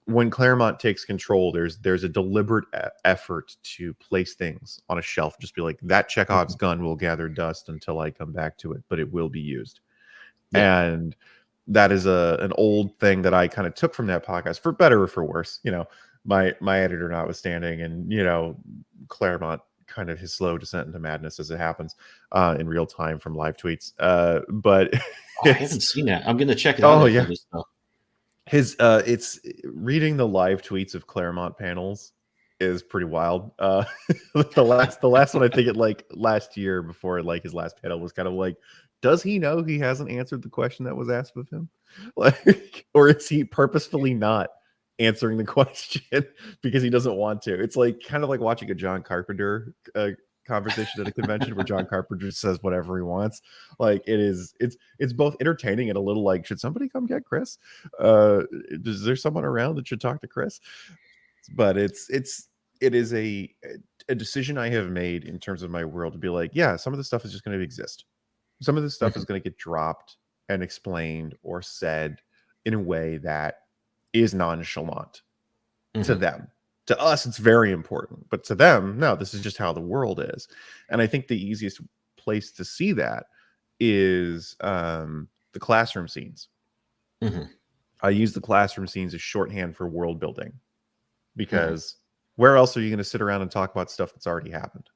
when Claremont takes control, there's a deliberate effort to place things on a shelf, just be like, that Chekhov's Mhm. gun will gather dust until I come back to it, but it will be used. Yeah. And that is an old thing that I kind of took from that podcast, for better or for worse. My editor notwithstanding, and Claremont kind of his slow descent into madness as it happens in real time from live tweets. But I haven't seen that. I'm going to check it out oh after yeah, this stuff. it's reading the live tweets of Claremont panels is pretty wild. The last one, I think it like last year before like his last panel was kind of like, does he know he hasn't answered the question that was asked of him? Like, or is he purposefully not answering the question because he doesn't want to? It's like kind of like watching a John Carpenter conversation at a convention where John Carpenter says whatever he wants. Like it's both entertaining and a little like, should somebody come get Chris? Is there someone around that should talk to Chris? But it is a decision I have made in terms of my world to be like, yeah, some of the stuff is just going to exist. Some of this stuff is going to get dropped and explained or said in a way that is nonchalant to them. To us, it's very important, but to them, no, this is just how the world is. And I think the easiest place to see that is the classroom scenes. I use the classroom scenes as shorthand for world building, because where else are you going to sit around and talk about stuff that's already happened?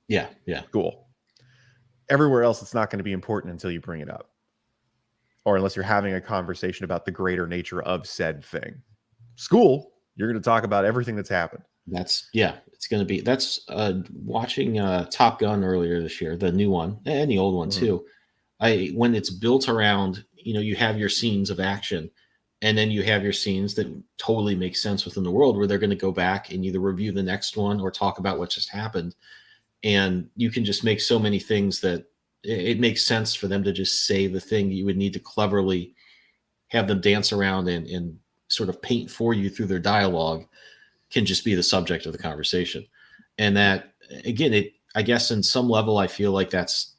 Yeah, yeah. Cool. Everywhere else, it's not going to be important until you bring it up, or unless you're having a conversation about the greater nature of said thing. School, you're going to talk about everything that's happened. It's going to be, that's watching Top Gun earlier this year, the new one and the old one too. When it's built around, you have your scenes of action, and then you have your scenes that totally make sense within the world, where they're going to go back and either review the next one or talk about what just happened. And you can just make so many things that it makes sense for them to just say the thing you would need to cleverly have them dance around and sort of paint for you through their dialogue, can just be the subject of the conversation. And that, again, I guess in some level, I feel like that's,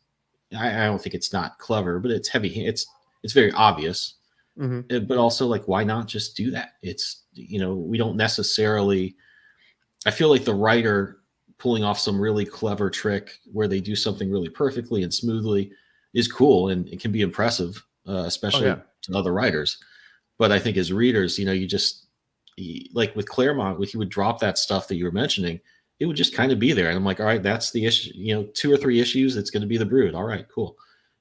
I don't think it's not clever, but it's heavy. It's very obvious, but also like, why not just do that? It's, we don't necessarily, I feel like the writer pulling off some really clever trick where they do something really perfectly and smoothly is cool, and it can be impressive, especially to other writers. But I think as readers, you just, like with Claremont, he would drop that stuff that you were mentioning, it would just kind of be there. And I'm like, all right, that's the issue, 2 or 3 issues, it's going to be the Brood. All right, cool.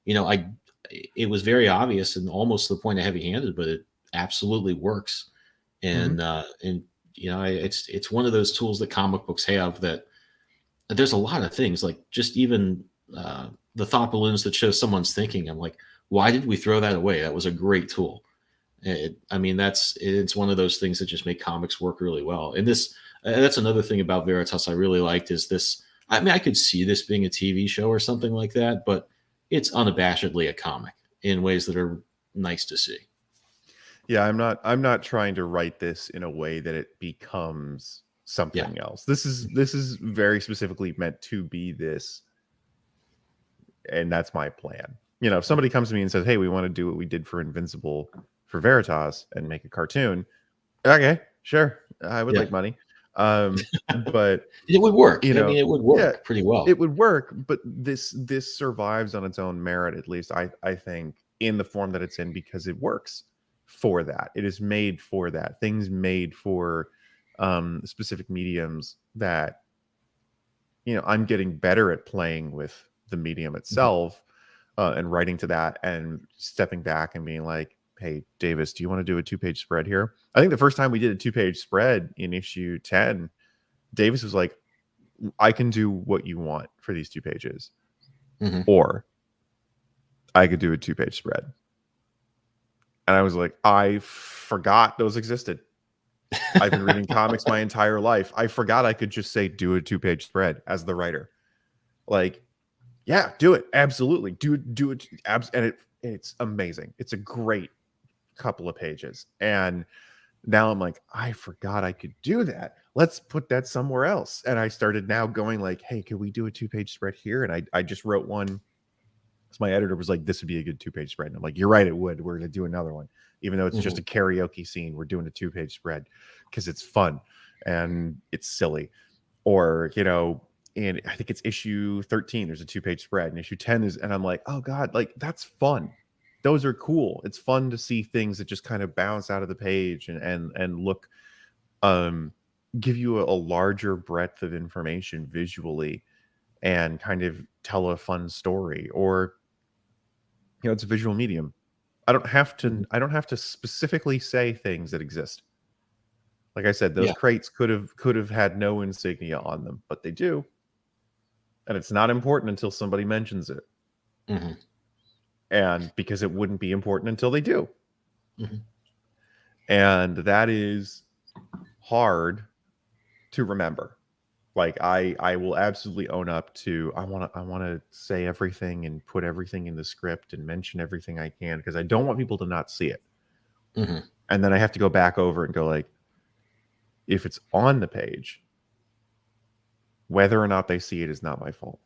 It was very obvious and almost to the point of heavy handed, but it absolutely works. And, it's one of those tools that comic books have, that there's a lot of things, like just even the thought balloons that show someone's thinking. I'm like, why did we throw that away? That was a great tool. I mean, it's one of those things that just make comics work really well. And that's another thing about Veritas I really liked is this. I mean, I could see this being a TV show or something like that, but it's unabashedly a comic in ways that are nice to see. Yeah, I'm not trying to write this in a way that it becomes something else. This is very specifically meant to be this, and that's my plan. You know, if somebody comes to me and says, "Hey, we want to do what we did for Invincible for Veritas and make a cartoon," okay, sure, I would like money. But it would work. You know, I mean, it would work pretty well. It would work, but this survives on its own merit, at least I think, in the form that it's in, because it works for that. It is made for that. Things made for specific mediums that, you know, I'm getting better at playing with the medium itself and writing to that and stepping back and being like, hey, Davis, do you want to do a 2-page spread here? I think the first time we did a 2-page spread in issue 10, Davis was like, I can do what you want for these 2 pages. Or I could do a 2-page spread. And I was like, I forgot those existed. I've been reading comics my entire life. I forgot I could just say, do a 2-page spread as the writer. Like, yeah, do it. Absolutely. Do it. And it's amazing. It's a great couple of pages. And now I'm like, I forgot I could do that. Let's put that somewhere else. And I started now going like, hey, could we do a 2-page spread here? And I just wrote one. So my editor was like, this would be a good 2-page spread. And I'm like, you're right, it would. We're going to do another one. Even though it's just a karaoke scene, we're doing a 2-page spread because it's fun and it's silly. Or, you know, and I think it's issue 13, there's a 2-page spread, and issue 10 is, and I'm like, oh God, like that's fun. Those are cool. It's fun to see things that just kind of bounce out of the page and look, give you a larger breadth of information visually and kind of tell a fun story. Or, you know, it's a visual medium. I don't have to specifically say things that exist. Like I said, those crates could have had no insignia on them, but they do. And it's not important until somebody mentions it. And because it wouldn't be important until they do. And that is hard to remember. Like I will absolutely own up to, I want to say everything and put everything in the script and mention everything I can, because I don't want people to not see it. And then I have to go back over and go like, if it's on the page, whether or not they see it is not my fault.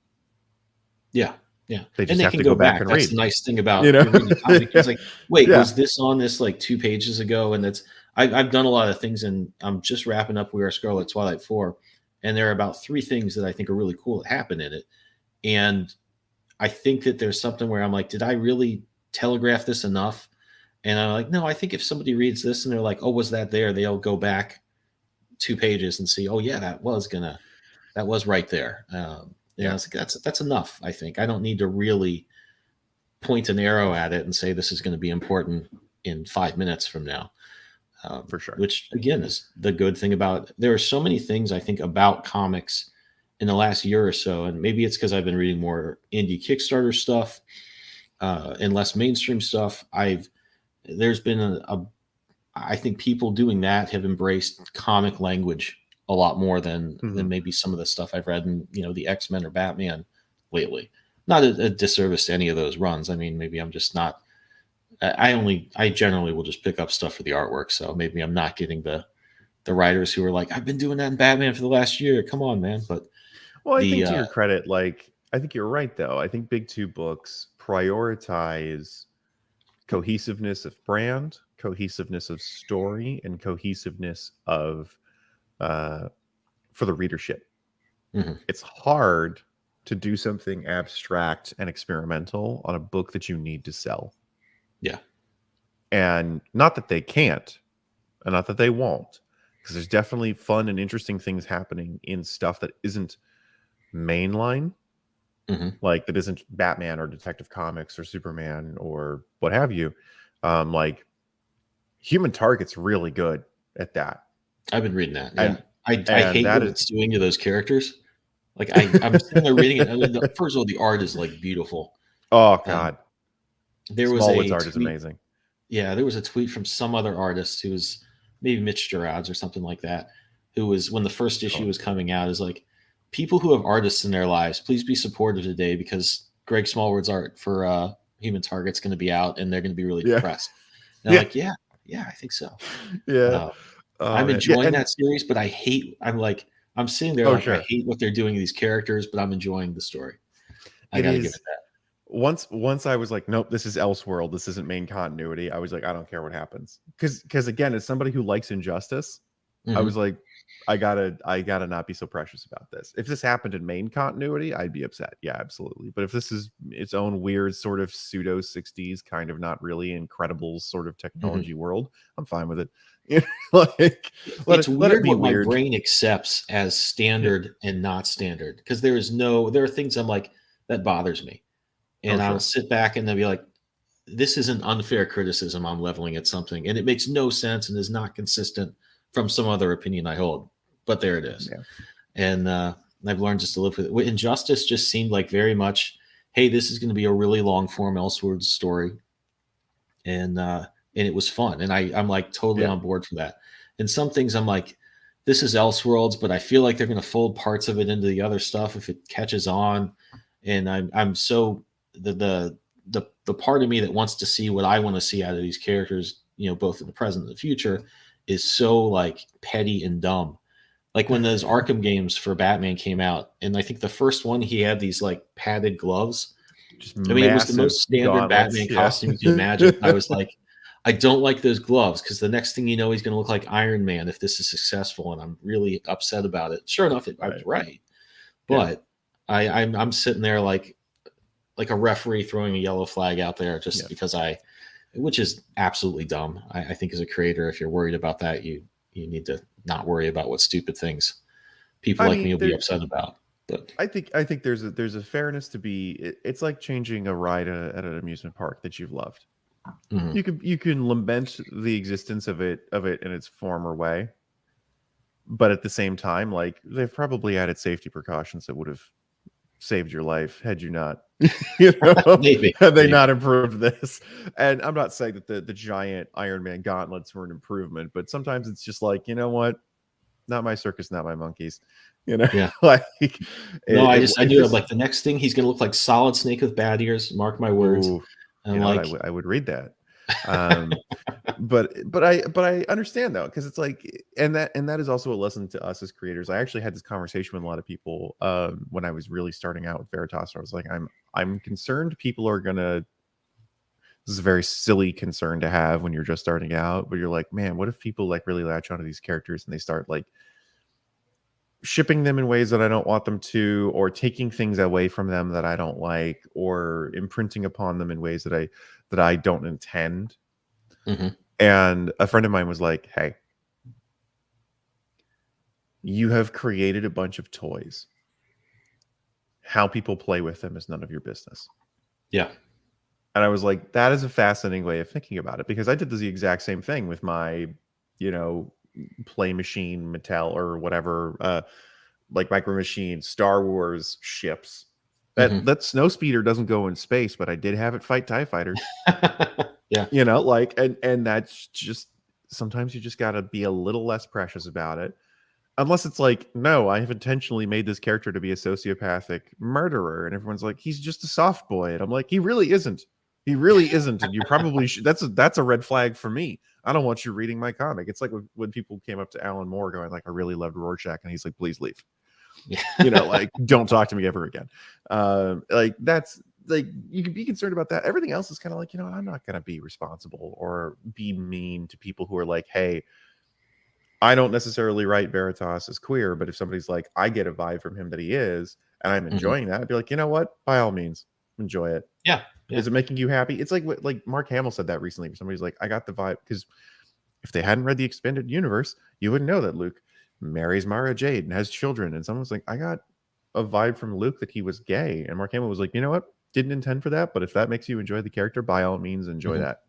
Yeah. They just and they have can to go back back. and That's read. the nice thing about reading comics. It's like, wait, was this on this like 2 pages ago? And that's I've done a lot of things, and I'm just wrapping up We Are Scarlet Twilight 4, and there are about 3 things that I think are really cool that happen in it. And I think that there's something where I'm like, did I really telegraph this enough? And I'm like, no, I think if somebody reads this and they're like, oh, was that there? They'll go back 2 pages and see, oh yeah, that was right there. I was like, that's enough. I think I don't need to really point an arrow at it and say this is going to be important in 5 minutes from now. For sure. Which again is the good thing about, there are so many things I think about comics in the last year or so, and maybe it's because I've been reading more indie Kickstarter stuff and less mainstream stuff. There's been I think people doing that have embraced comic language a lot more than maybe some of the stuff I've read in, you know, the X-Men or Batman lately. Not a disservice to any of those runs. I mean, maybe I'm just not. I generally will just pick up stuff for the artwork. So maybe I'm not getting the writers who are like, I've been doing that in Batman for the last year. Come on, man. But well, I think to your credit, like, I think you're right though. I think Big Two Books prioritize cohesiveness of brand, cohesiveness of story, and cohesiveness of for the readership. It's hard to do something abstract and experimental on a book that you need to sell. Yeah. And not that they can't, and not that they won't, because there's definitely fun and interesting things happening in stuff that isn't mainline, like that isn't Batman or Detective Comics or Superman or what have you. Like Human Target's really good at that. I've been reading that. Yeah. I hate what it's doing to those characters. Like I'm sitting there reading it. I mean, first of all, the art is like beautiful. Oh God. There was Smallwood's a art is amazing. Yeah, there was a tweet from some other artist who was maybe Mitch Gerads or something like that, who was when the first issue Oh, was coming out, is like, people who have artists in their lives, please be supportive today because Greg Smallwood's art for Human Target's going to be out and they're going to be really yeah, depressed. And I'm yeah, like, yeah, yeah, I think so. yeah. Uh, Oh I'm man, yeah, enjoying and that series, but I'm like, I'm sitting there oh like, I sure, hate what they're doing to these characters, but I'm enjoying the story. I it got to give is. it that. Once I was like, nope, this is Elseworld. This isn't main continuity. I was like, I don't care what happens, because again, as somebody who likes Injustice, I was Hmm. like, I gotta not be so precious about this. If this happened in main continuity, I'd be upset. Yeah, absolutely. But if this is its own weird sort of pseudo 60s kind of not really incredible sort of Hmm. technology world, I'm fine with it. You know, like It's let it weird be what my weird. brain accepts as Yeah. standard and not standard, because there are things I'm like, that bothers me. Oh And I'll sure. sit back and they'll be like, this is an unfair criticism I'm leveling at something. And it makes no sense and is not consistent from some other opinion I hold. But there it is. Yeah. And I've learned just to live with it. Injustice just seemed like very much, hey, this is going to be a really long form Elseworlds story. And it was fun. And I'm like totally Yeah. on board for that. And some things I'm like, this is Elseworlds, but I feel like they're going to fold parts of it into the other stuff if it catches on. And I'm so the part of me that wants to see what I want to see out of these characters, both in the present and the future, is so like petty and dumb. Like when those Arkham games for Batman came out, and I think the first one he had these like padded gloves. Just I mean, it was the massive most standard gauntlets. Batman Yeah. costume you can imagine. I was like, I don't like those gloves because the next thing you know, he's going to look like Iron Man if this is successful, and I'm really upset about it. Sure enough, I was Right. right, Yeah. but I'm sitting there like a referee throwing a yellow flag out there Yeah. just because which is absolutely dumb. I think as a creator, if you're worried about that, you need to not worry about what stupid things people I like me mean, will be upset about. But I think there's a fairness to be. It's like changing a ride at an amusement park that you've loved. mhm. You can lament the existence of it in its former way, but at the same time, like they've probably added safety precautions that would have saved your life had you not, Maybe, had they maybe. not improved this. And I'm not saying that the giant Iron Man gauntlets were an improvement, but sometimes it's just like, you know what, not my circus, not my monkeys. You know, Yeah. like No, I if knew it. this, Like the next thing, he's going to look like Solid Snake with bad ears. Mark my words. ooh, And you I'm know what, like, I would read that. Um, but I understand though, because it's like, and that is also a lesson to us as creators. I actually had this conversation with a lot of people when I was really starting out with Veritas. I was like, I'm concerned people are gonna. This is a very silly concern to have when you're just starting out, but you're like, man, what if people like really latch onto these characters and they start like shipping them in ways that I don't want them to, or taking things away from them that I don't like, or imprinting upon them in ways that I don't intend. mhm. And a friend of mine was like, "Hey, you have created a bunch of toys. How people play with them is none of your business." Yeah. And I was like, that is a fascinating way of thinking about it, because I did the exact same thing with my, you know, play machine Mattel or whatever, like Micro Machine, Star Wars ships. That Mhm. that snow speeder doesn't go in space, but I did have it fight TIE fighters. Yeah. You know, like, and that's just, sometimes you just gotta be a little less precious about it. Unless it's like, no, I have intentionally made this character to be a sociopathic murderer, and everyone's like, he's just a soft boy, and I'm like, he really isn't. He really isn't, and you probably should. That's a red flag for me. I don't want you reading my comic. It's like when people came up to Alan Moore going like, I really loved Rorschach, and he's like, please leave. You know, like, don't talk to me ever again. Like, that's like, you can be concerned about that. Everything else is kind of like, you know, I'm not gonna be responsible or be mean to people who are like, hey, I don't necessarily write Veritas as queer, but if somebody's like, I get a vibe from him that he is, and I'm Mhm. enjoying that, I'd be like, you know what? By all means, enjoy it. Yeah. Yeah. Is it making you happy? It's like what, like Mark Hamill said that recently. Where somebody's like, I got the vibe, because if they hadn't read the expanded universe, you wouldn't know that Luke marries Mara Jade and has children. And someone's like, I got a vibe from Luke that he was gay, and Mark Hamill was like, you know what? Didn't intend for that, but if that makes you enjoy the character, by all means, enjoy Mhm. that.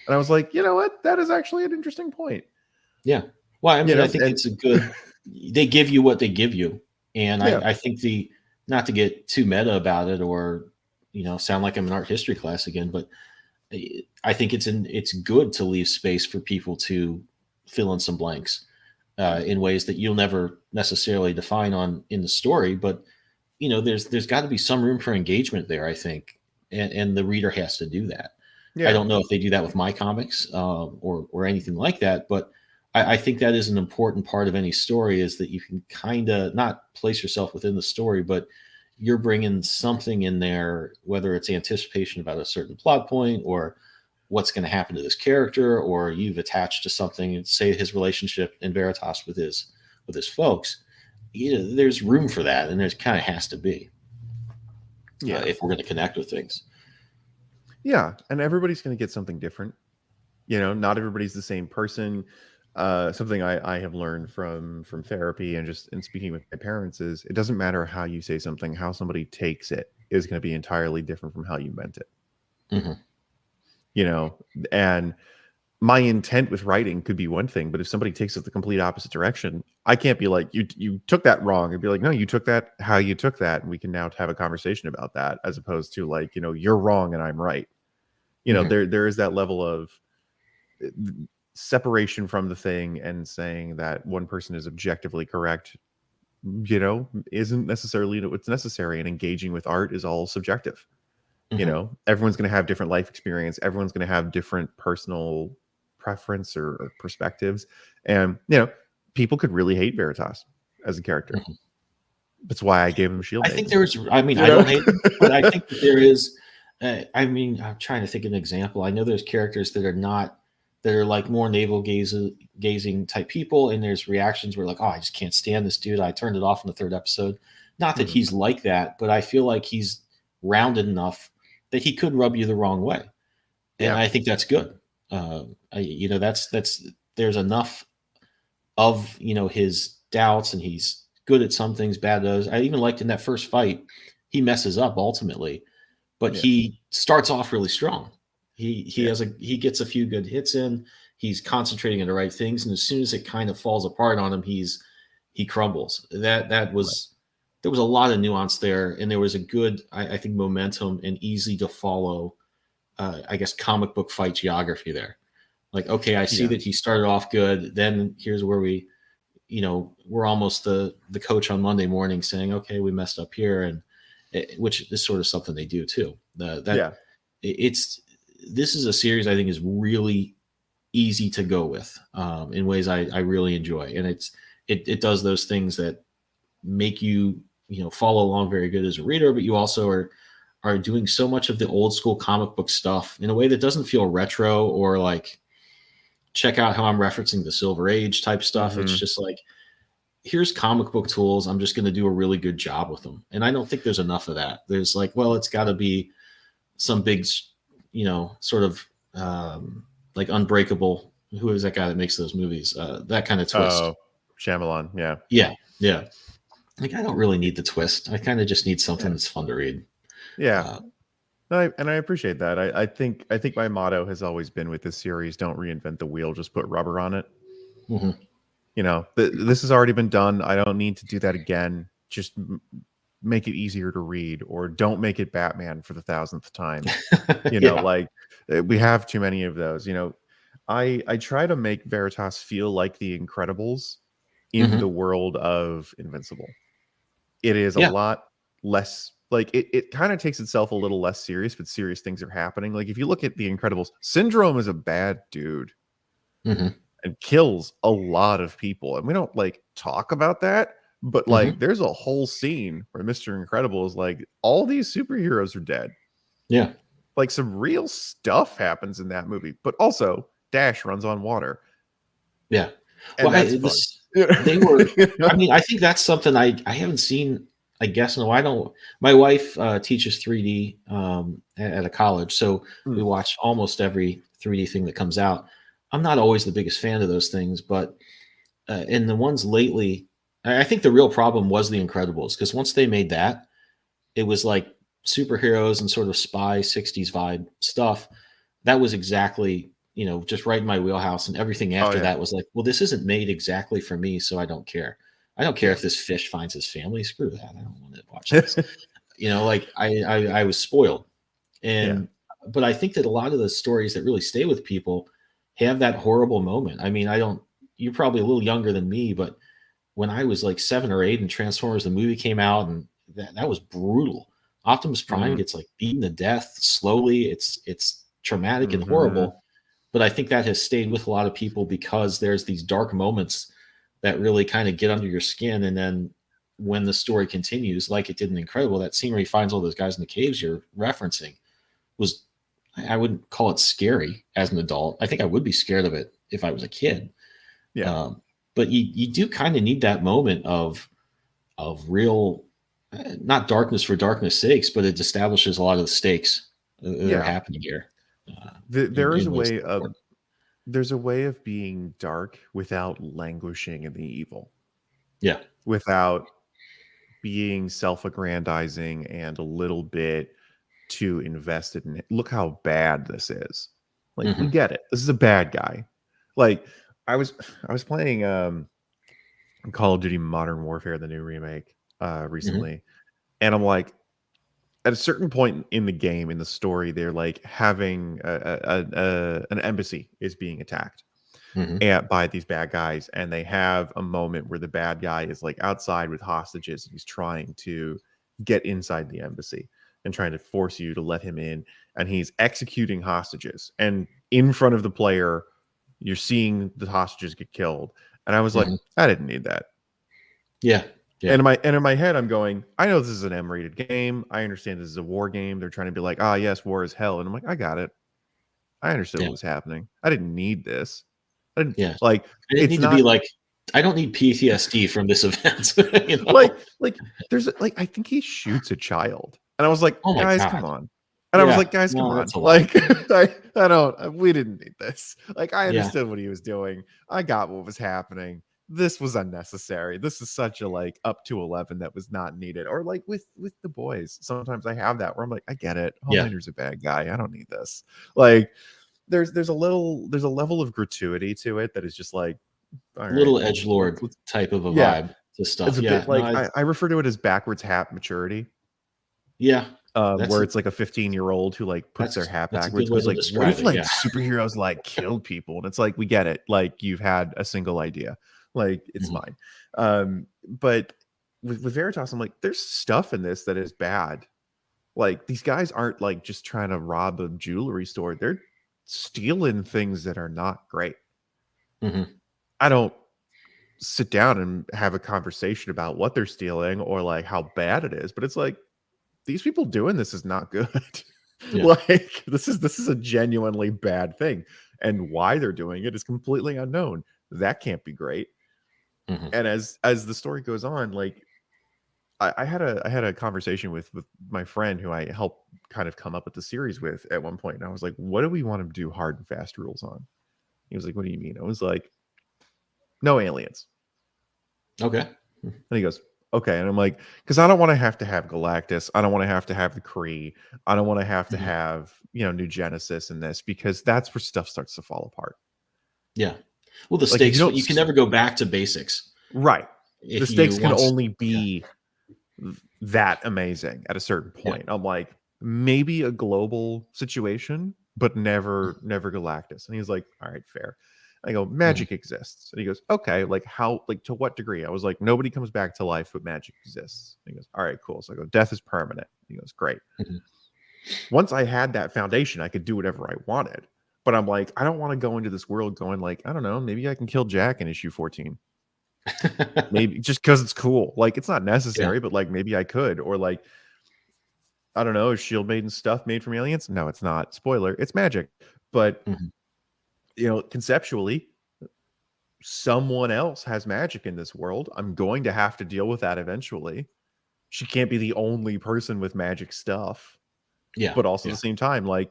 And I was like, you know what? That is actually an interesting point. Yeah. Well, I You mean, I know, think and it's a good. They give you what they give you, and yeah, I think not to get too meta about it or sound like I'm in art history class again, but I think it's good to leave space for people to fill in some blanks in ways that you'll never necessarily define on in the story, but there's got to be some room for engagement there, I think, and the reader has to do that. I Yeah. don't know if they do that with my comics or anything like that, but I think that is an important part of any story, is that you can kind of not place yourself within the story, but you're bringing something in there, whether it's anticipation about a certain plot point or what's going to happen to this character, or you've attached to something, say his relationship in Veritas with his folks. There's room for that, and there's kind of has to be if we're going to connect with things. Yeah, and everybody's going to get something different. Not everybody's the same person. Something I have learned from therapy and just in speaking with my parents is it doesn't matter how you say something, how somebody takes it is going to be entirely different from how you meant it. And my intent with writing could be one thing, but if somebody takes it the complete opposite direction, I can't be like, you took that wrong. I'd be like, no, you took that how you took that, and we can now have a conversation about that, as opposed to like, you're wrong and I'm right. There is that level of separation from the thing, and saying that one person is objectively correct, isn't necessarily what's necessary. And engaging with art is all subjective. Everyone's going to have different life experience. Everyone's going to have different personal preference or perspectives. And, people could really hate Veritas as a character. That's why I gave him Shield. I think I don't hate him, but I think that there is, I'm trying to think of an example. I know there's characters that are like more navel gazing type people. And there's reactions where like, oh, I just can't stand this dude. I turned it off in the 3rd episode. Not that he's like that, but I feel like he's rounded enough that he could rub you the wrong way. And I think that's good. There's enough of, his doubts, and he's good at some things, bad at others. I even liked in that first fight, he messes up ultimately, but he starts off really strong. He gets a few good hits in. He's concentrating on the right things, and as soon as it kind of falls apart on him, he crumbles. There was a lot of nuance there, and there was a good, I think, momentum and easy to follow, I guess, comic book fight geography there. Like, okay, I see that he started off good. Then here's where we're almost the coach on Monday morning saying, okay, we messed up here, and which is sort of something they do too. This is a series I think is really easy to go with in ways I really enjoy, and it does those things that make you follow along very good as a reader, but you also are doing so much of the old school comic book stuff in a way that doesn't feel retro or like, check out how I'm referencing the Silver Age type stuff. It's just like, here's comic book tools. I'm just going to do a really good job with them. And I don't think there's enough of that. There's like, well, it's got to be some big, sort of like Unbreakable. Who is that guy that makes those movies? That kind of twist. Oh, Shyamalan. Yeah. Yeah. Like, I don't really need the twist. I kind of just need something that's fun to read. Yeah. And I appreciate that. I think my motto has always been with this series: don't reinvent the wheel, just put rubber on it. This has already been done. I don't need to do that again. Just make it easier to read, or don't make it Batman for the 1,000th time. Like, we have too many of those. I try to make Veritas feel like the Incredibles in the world of Invincible. It is a lot less, like, it kind of takes itself a little less serious, but serious things are happening. Like, if you look at the Incredibles, Syndrome is a bad dude and kills a lot of people, and we don't like talk about that, but like there's a whole scene where Mr. Incredible is like, all these superheroes are dead. Like, some real stuff happens in that movie, but also Dash runs on water. And they were, I mean, I think that's something I haven't seen, I guess. No, I don't. My wife teaches 3D at a college, so we watch almost every 3D thing that comes out. I'm not always the biggest fan of those things, but in the ones lately, I think the real problem was The Incredibles, because once they made that, it was like superheroes and sort of spy 60s vibe stuff. That was exactly, just right in my wheelhouse. And everything after that was like, well, this isn't made exactly for me, so I don't care. I don't care if this fish finds his family. Screw that. I don't want to watch this. Like, I was spoiled. And but I think that a lot of the stories that really stay with people have that horrible moment. I mean, I don't. You're probably a little younger than me, but when I was like 7 or 8 and Transformers the movie came out, and that was brutal. Optimus Prime Mm-hmm. gets like beaten to death slowly. It's traumatic and Mm-hmm. horrible, but I think that has stayed with a lot of people because there's these dark moments that really kind of get under your skin, and then when the story continues, like it did in Incredible, that scene where he finds all those guys in the caves you're referencing was, I wouldn't call it scary as an adult. I think I would be scared of it if I was a kid. Yeah. Um, but you do kind of need that moment of real, not darkness for darkness sakes, but it establishes a lot of the stakes that are Yeah. happening here There is a in ways way that are of important. there's a way of being dark without languishing in the evil, Yeah. without being self-aggrandizing and a little bit too invested in it. Look how bad this is. Like, we Hmm. get it. This is a bad guy. Like, I was I was playing Call of Duty Modern Warfare, the new remake, Hmm. recently, and I'm like, at a certain point in the game, in the story, they're like having an embassy is being attacked Hmm. and by these bad guys, and they have a moment where the bad guy is like outside with hostages and he's trying to get inside the embassy and trying to force you to let him in, and he's executing hostages, and in front of the player you're seeing the hostages get killed, and I was like, Hmm. I didn't need that. Yeah. Yeah. And in my head, I'm going, I know this is an M-rated game. I understand this is a war game. They're trying to be like, ah, yes, war is hell. And I'm like, I got it. I understood Yeah. what was happening. I didn't need this. I didn't Yeah. like. I didn't It's need to be not like, I don't need PTSD from this event. you like know? there's like I think he shoots a child, and I was like, Oh my guys, God. come on. And I was Yeah. like, guys, come No, on. that's a lot. Like, I don't. We didn't need this. Like, I Yeah. understood what he was doing. I got what was happening. This was unnecessary. This is such a like up to 11 that was not needed. Or like with the boys, sometimes I have that where I'm like, I get it. Yeah. Homelander's a bad guy. I don't need this. Like, there's a level of gratuity to it that is just like, all A right, little well, edge lord let's type of a yeah, vibe to it's stuff. a Yeah. bit No, like I refer to it as backwards hat maturity, yeah. That's where a, it's like a 15-year-old who like puts their hat that's a good backwards, way goes to like, "What describe if it. like Yeah. superheroes like killed people?" And it's like, we get it. Like, you've had a single idea, like it's Mhm. fine. But with Veritas, I'm like, there's stuff in this that is bad. Like, these guys aren't like just trying to rob a jewelry store; they're stealing things that are not great. Mhm. I don't sit down and have a conversation about what they're stealing or like how bad it is, but it's like, these people doing this is not good. Yeah. Like, this is a genuinely bad thing, and why they're doing it is completely unknown. That can't be great. Mhm. And as the story goes on, like, I had a conversation with my friend who I helped kind of come up with the series with at one point, and I was like, what do we want to do hard and fast rules on? He was like, what do you mean? I was like, no aliens. Okay. And he goes, okay. And I'm like, because I don't want to have Galactus. I don't want to have the Kree. I don't want to Mhm. have, New Genesis in this, because that's where stuff starts to fall apart. Yeah. Well, the Like, if you stakes, don't, you can never go back to basics right. The if you stakes can once. only Yeah. be that amazing at a certain Yeah. point. I'm like, maybe a global situation, but Mhm. never Galactus. And he's like, all right, fair. I go, Mhm. magic exists. And he goes, okay, like how, like to what degree? I was like, nobody comes back to life, but magic exists. And he goes, all right, cool. So I go, death is permanent. He goes, great. Mhm. Once I had that foundation, I could do whatever I wanted. But I'm like, I don't want to go into this world going like, I don't know, maybe I can kill Jack in issue 14. Maybe just because it's cool. Like, it's not Yeah. necessary, but like maybe I could. Or like, I don't know, is Shield Maiden stuff made from aliens? No, it's not. Spoiler, it's magic. But Mhm. conceptually, someone else has magic in this world. I'm going to have to deal with that eventually. She can't be the only person with magic stuff. Yeah. But also at Yeah. the same time, like,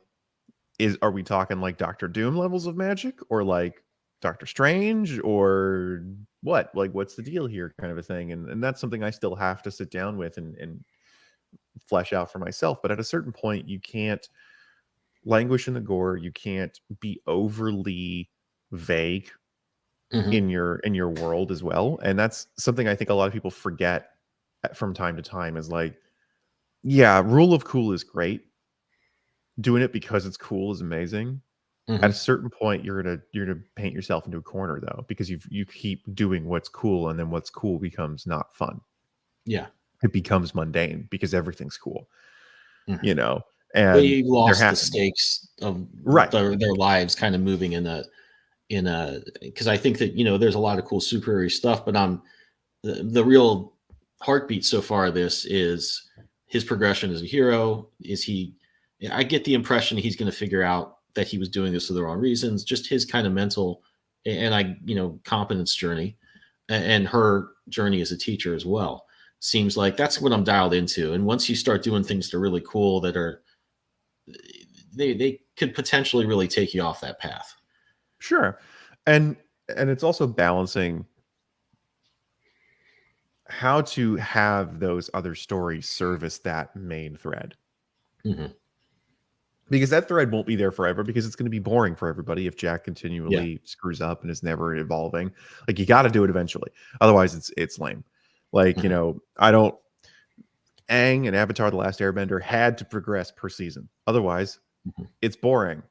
are we talking like Doctor Doom levels of magic, or like Doctor Strange, or what? Like, what's the deal here, kind of a thing? And that's something I still have to sit down with and flesh out for myself. But at a certain point, you can't languish in the gore. You can't be overly vague Mhm. in your world as well. And that's something I think a lot of people forget from time to time, is like, yeah, rule of cool is great, doing it because it's cool is amazing. At a Hmm. certain point, you're gonna paint yourself into a corner though, because you keep doing what's cool, and then what's cool becomes not fun. Yeah. It becomes mundane because everything's cool, Mhm. you know. Well, And you there lost the happened, stakes of right? their lives kind of moving in a because I think that there's a lot of cool superhero stuff, but the real heartbeat so far of this is his progression as a hero. Is he? I get the impression he's going to figure out that he was doing this for the wrong reasons. Just his kind of mental and competence journey, and her journey as a teacher as well. Seems like that's what I'm dialed into. And once you start doing things that are really cool, that are they could potentially really take you off that path. Sure. And it's also balancing how to have those other stories service that main thread, Hmm. because that thread won't be there forever, because it's going to be boring for everybody if Jack Yeah. continually screws up and is never evolving. Like, you got to do it eventually, otherwise it's lame. Like, Hmm. I don't Aang and Avatar the Last Airbender had to progress per season, otherwise Hmm. it's boring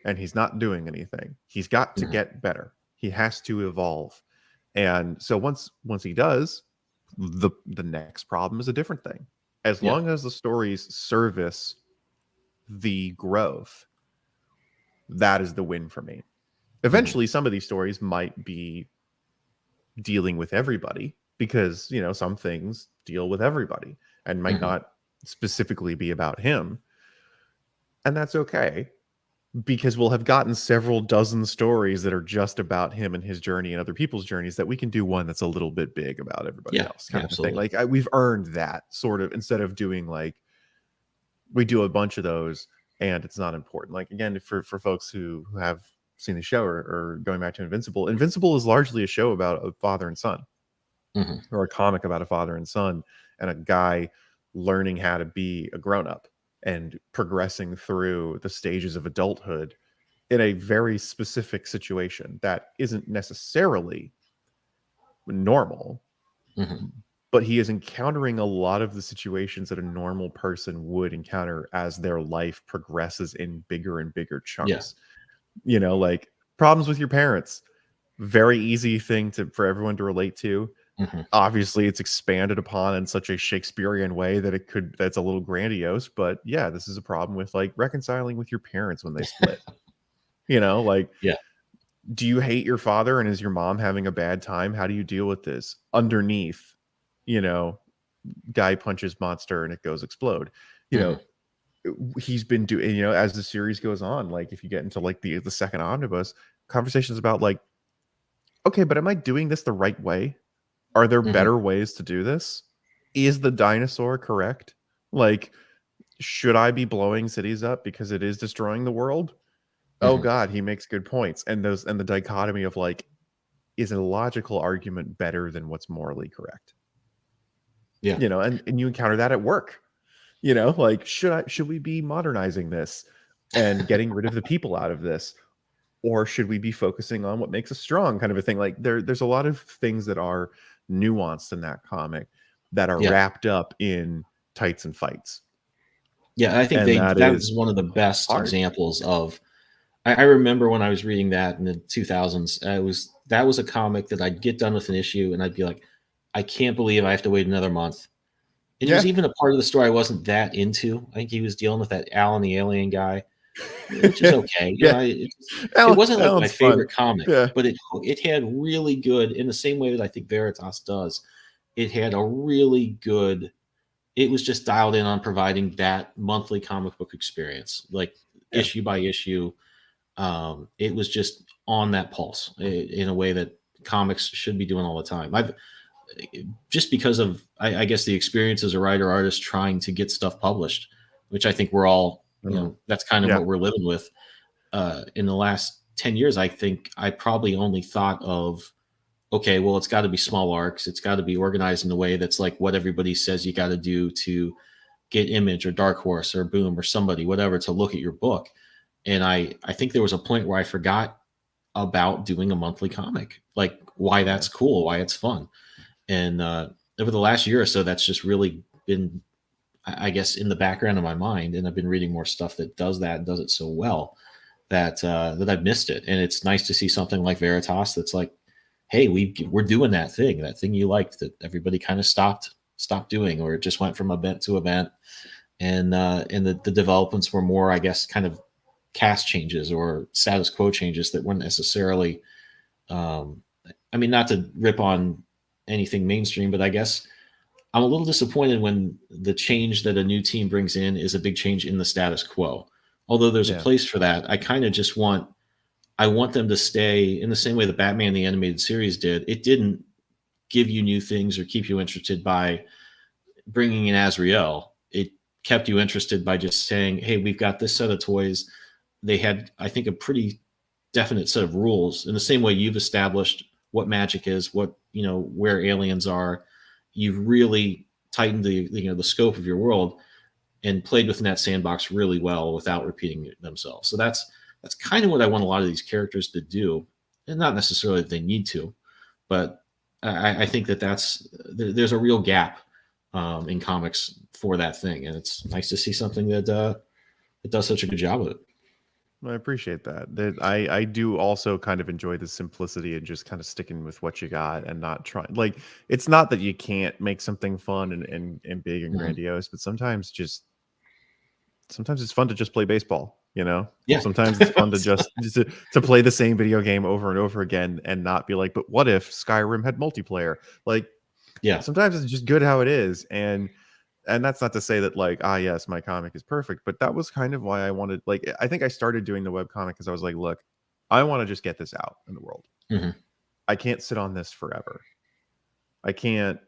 and he's not doing anything. He's got to Hmm. get better, he has to evolve. And so once he does, the next problem is a different thing. As Yeah. long as the stories service the growth, that is the win for me. Hmm. Eventually some of these stories might be dealing with everybody, because some things deal with everybody and might Hmm. not specifically be about him, and that's okay, because we'll have gotten several dozen stories that are just about him and his journey and other people's journeys, that we can do one that's a little bit big about everybody Yeah. else, Yeah. kind of a thing. Absolutely. Like, we've earned that, sort of, instead of doing like, we do a bunch of those and it's not important. Like, again, for folks who have seen the show, or going back to Invincible is largely a show about a father and son, Hmm. or a comic about a father and son, and a guy learning how to be a grown up and progressing through the stages of adulthood in a very specific situation that isn't necessarily normal, Hmm. but he is encountering a lot of the situations that a normal person would encounter as their life progresses in bigger and bigger Yeah. chunks. Like, problems with your parents, very easy thing for everyone to relate to. Hmm. Obviously it's expanded upon in such a Shakespearean way that that's a little grandiose, but yeah, this is a problem with, like, reconciling with your parents when they split. Like, Yeah. do you hate your father, and is your mom having a bad time? How do you deal with this? Underneath, you know, guy punches monster and it goes explode. You know, Hmm. he's been doing, as the series goes on, like, if you get into like the second omnibus, conversations about, like, okay, but am I doing this the right way? Are there Hmm. better ways to do this? Is the dinosaur correct? Like, should I be blowing cities up because it is destroying the world? Oh Hmm. God, he makes good points. And the dichotomy of, like, is a logical argument better than what's morally correct? Yeah. And you encounter that at work. Like, should we be modernizing this and getting rid of the people out of this? Or should we be focusing on what makes us strong, kind of a thing? Like, there's a lot of things that are nuanced in that comic that are Yeah. wrapped up in tights and fights. Yeah. I think And that that is was one of the best hard. examples of. I remember when I was reading that in the 2000s. That was a comic that I'd get done with an issue and I'd be like, I can't believe I have to wait another month. And it was Yeah. even a part of the story I wasn't that into. I think he was dealing with that Alan the alien guy, which is okay. Yeah. It wasn't like my Alan's fun. favorite comic, Yeah. but it had really good, in the same way that I think Veritas does. It had a really good. It was just dialed in on providing that monthly comic book experience, like Yeah. issue by issue. It was just on that pulse in a way that comics should be doing all the time. I've just because of I guess the experience as a writer artist trying to get stuff published, which I think we're all Mhm. that's kind of Yeah. what we're living with. In the last 10 years, I think I probably only thought of, okay, well, it's got to be small arcs, it's got to be organized in a way that's like what everybody says you got to do to get Image or Dark Horse or Boom or somebody whatever to look at your book. And I think there was a point where I forgot about doing a monthly comic, like why that's cool, why it's fun. And over the last year or so, that's just really been I guess, in the background of my mind, and I've been reading more stuff that does that and does it so well that that I've missed it. And it's nice to see something like Veritas that's like, hey, we're doing that thing you liked that everybody kind of stopped doing, or it just went from event to event, and the developments were more, I guess, kind of cast changes or status quo changes that weren't necessarily. I mean, not to rip on anything mainstream, but I guess I'm a little disappointed when the change that a new team brings in is a big change in the status quo. Although there's a Yeah. place for that, I kind of just I want them to stay in the same way the Batman the animated series did. It didn't give you new things or keep you interested by bringing in Azrael. It kept you interested by just saying, "Hey, we've got this set of toys." They had, I think, a pretty definite set of rules in the same way you've established what magic is, what, where aliens are. You've really tightened the scope of your world and played within that sandbox really well without repeating themselves. So that's kind of what I want a lot of these characters to do, and not necessarily that they need to, but I think there's a real gap in comics for that thing, and it's nice to see something that does such a good job of it. I appreciate that. I do also kind of enjoy the simplicity and just kind of sticking with what you got and not trying. Like, it's not that you can't make something fun and big and Mhm. grandiose, but sometimes it's fun to just play baseball. Yeah. Sometimes it's fun to just to play the same video game over and over again and not be like, but what if Skyrim had multiplayer? Like, Yeah. sometimes it's just good how it is. And that's not to say that, like, yes, my comic is perfect, but that was kind of why I wanted, like, I think I started doing the webcomic because I was like, look, I want to just get this out in the world. Mhm. I can't sit on this forever. I can't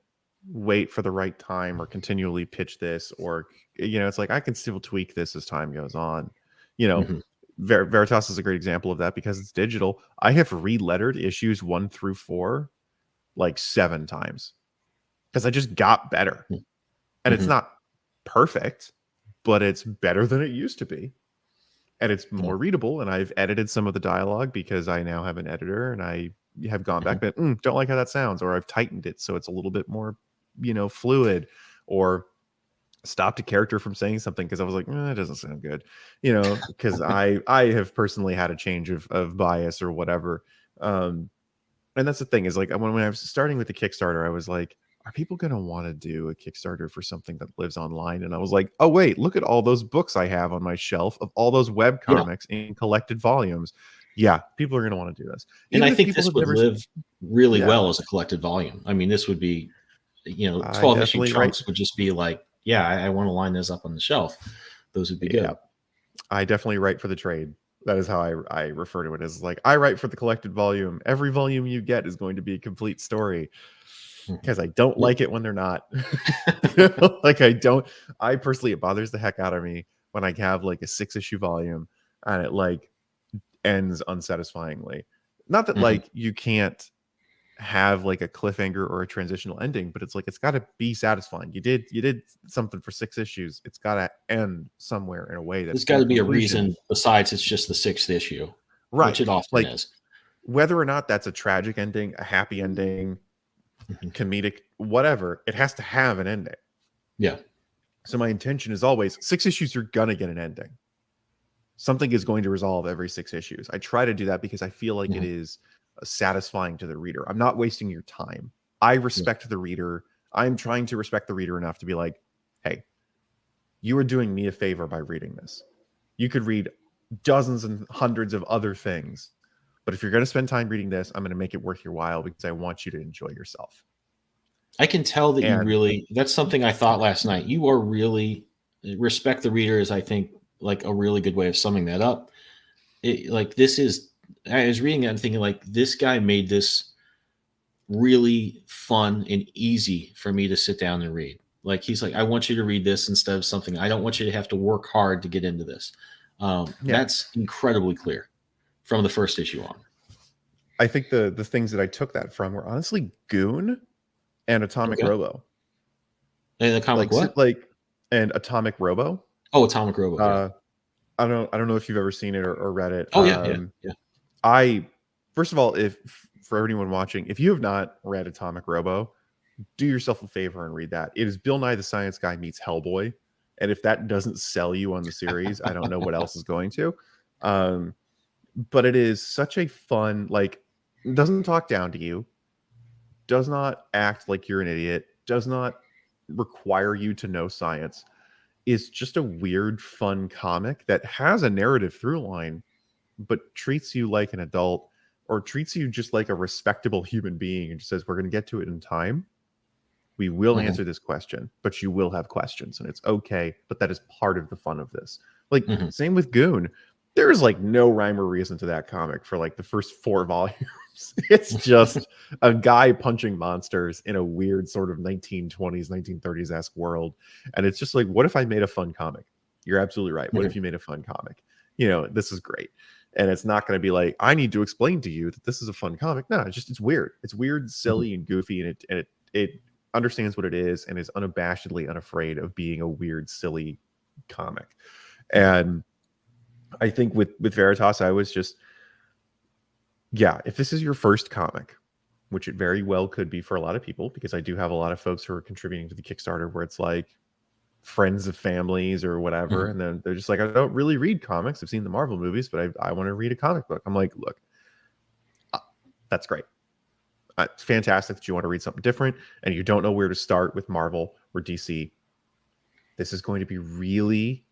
wait for the right time or continually pitch this, or it's like I can still tweak this as time goes on. you know Mhm. Veritas is a great example of that because it's digital. I have re-lettered issues 1 through 4 like 7 times because I just got better. And it's Mhm. not perfect, but it's better than it used to be. And it's Yeah. more readable. And I've edited some of the dialogue because I now have an editor, and I have gone back, Mhm. but don't like how that sounds, or I've tightened it so it's a little bit more, fluid, or stopped a character from saying something because I was like, it doesn't sound good, because I have personally had a change of bias or whatever. And that's the thing, is like, when I was starting with the Kickstarter, I was like, are people going to want to do a Kickstarter for something that lives online? And I was like, oh wait, look at all those books I have on my shelf of all those web Yeah. comics in collected volumes. Yeah, people are going to want to do this, And I even if think people this have would never. live really Yeah, well as a collected volume. I mean, this would be, I 12 issue definitely write. chunks would just be like, yeah, I want to line this up on the shelf. Those would be Yeah, good. I definitely write for the trade. That is how I refer to it, as like, I write for the collected volume. Every volume you get is going to be a complete story, Mhm. because I don't Yeah. like it when they're not. Like, I personally, it bothers the heck out of me when I have like a 6-issue volume and it like ends unsatisfyingly. Not that Mhm. like you can't have like a cliffhanger or a transitional ending, but it's like, it's got to be satisfying. You did something for 6 issues. It's got to end somewhere in a way that's There's got full to be a conclusion. reason besides it's just the sixth issue, which Right. it often Like, is. whether or not that's a tragic ending, a happy ending, Mhm. comedic, whatever, it has to have an ending. Yeah. So my intention is always 6 issues, you're gonna get an ending. Something is going to resolve every 6 issues. I try to do that because I feel like it Mhm. is satisfying to the reader. I'm not wasting your time. I Yeah. respect the reader. I'm trying to respect the reader enough to be like, hey, you are doing me a favor by reading this. You could read dozens and hundreds of other things, but if you're going to spend time reading this, I'm going to make it worth your while because I want you to enjoy yourself. I can tell that you And really, that's something I thought last night. You are really, respect the reader is, I think, like a really good way of summing that up. Like, this is, I was reading that and thinking, like, this guy made this really fun and easy for me to sit down and read. Like, he's like, I want you to read this instead of something. I don't want you to have to work hard to get into this. yeah, That's incredibly clear from the first issue on. I think the things that I took that from were honestly Goon and Atomic Okay. Robo. And the comic Like, what? and Atomic Robo. Oh, Atomic Robo. Yeah. Uh, I don't know if you've ever seen it or read it. Oh, yeah. Yeah. Yeah. I First of all, if for anyone watching, if you have not read Atomic Robo, do yourself a favor and read that. It is Bill Nye the Science Guy meets Hellboy. And if that doesn't sell you on the series, I don't know what else is going to. But it is such a fun, like, doesn't talk down to you, does not act like you're an idiot, does not require you to know science, is just a weird, fun comic that has a narrative through line, but treats you like an adult, or treats you just like a respectable human being, and just says, we're going to get to it in time. We will Mhm. answer this question, but you will have questions, and it's okay. But that is part of the fun of this. Like, Mhm. same with Goon. There is like no rhyme or reason to that comic for like the first 4 volumes. It's just a guy punching monsters in a weird sort of 1920s, 1930s-esque world. And it's just like, what if I made a fun comic? You're absolutely right. What if Mhm. you made a fun comic? You know, this is great. And it's not going to be like, I need to explain to you that this is a fun comic. No, it's weird. It's weird, Mhm. silly, and goofy, and it understands what it is and is unabashedly unafraid of being a weird, silly comic. And I think with Veritas, I was just, yeah, if this is your first comic, which it very well could be for a lot of people, because I do have a lot of folks who are contributing to the Kickstarter where it's like friends of families or whatever, Mhm. and then they're just like, I don't really read comics. I've seen the Marvel movies, but I want to read a comic book. I'm like, look, that's great. It's fantastic that you want to read something different and you don't know where to start with Marvel or DC. This is going to be really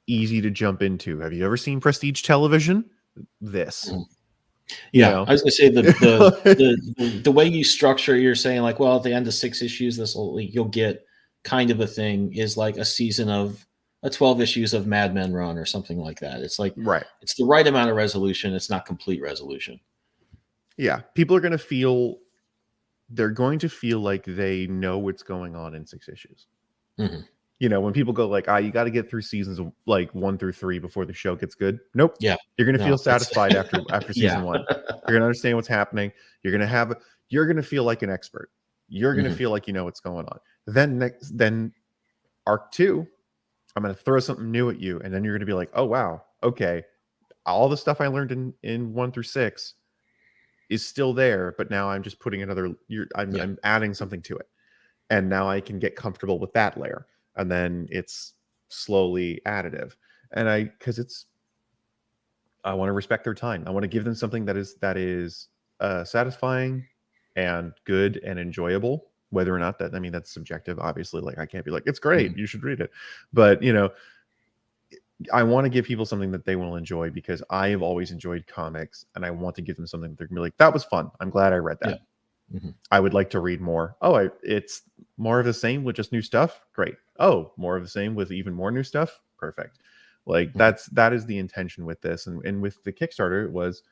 easy to jump into. Have you ever seen Prestige Television? This, Mhm. you Yeah, I know. was gonna say the way you structure, you're saying like, well, at the end of 6 issues, this will you'll get kind of a thing is like a season of a 12 issues of Mad Men run or something like that. It's like Right. it's the right amount of resolution. It's not complete resolution. Yeah. People are going to feel, they're going to feel like they know what's going on in 6 issues. Mhm. You know, when people go like, you got to get through seasons of like 1 through 3 before the show gets good. Nope. Yeah. You're going to feel No, it's satisfied after yeah. season 1. You're going to understand what's happening. You're going to feel like an expert. You're going to Mhm. feel like you know what's going on. Then arc 2, I'm going to throw something new at you, and then you're going to be like, oh wow, okay, all the stuff I learned in 1 through 6 is still there, but now I'm just putting Yeah. I'm adding something to it, and now I can get comfortable with that layer, and then it's slowly additive. And I want to respect their time. I want to give them something that is satisfying and good and enjoyable. Whether or not that, I mean, that's subjective, obviously. Like, I can't be like, it's great, Mhm. you should read it. But you know, I want to give people something that they will enjoy, because I have always enjoyed comics, and I want to give them something that they're gonna be like, that was fun. I'm glad I read Yeah. that. Mhm. I would like to read more. Oh, it's more of the same with just new stuff. Great. Oh, more of the same with even more new stuff. Perfect. Like, Mhm. that is the intention with this, and with the Kickstarter, it was,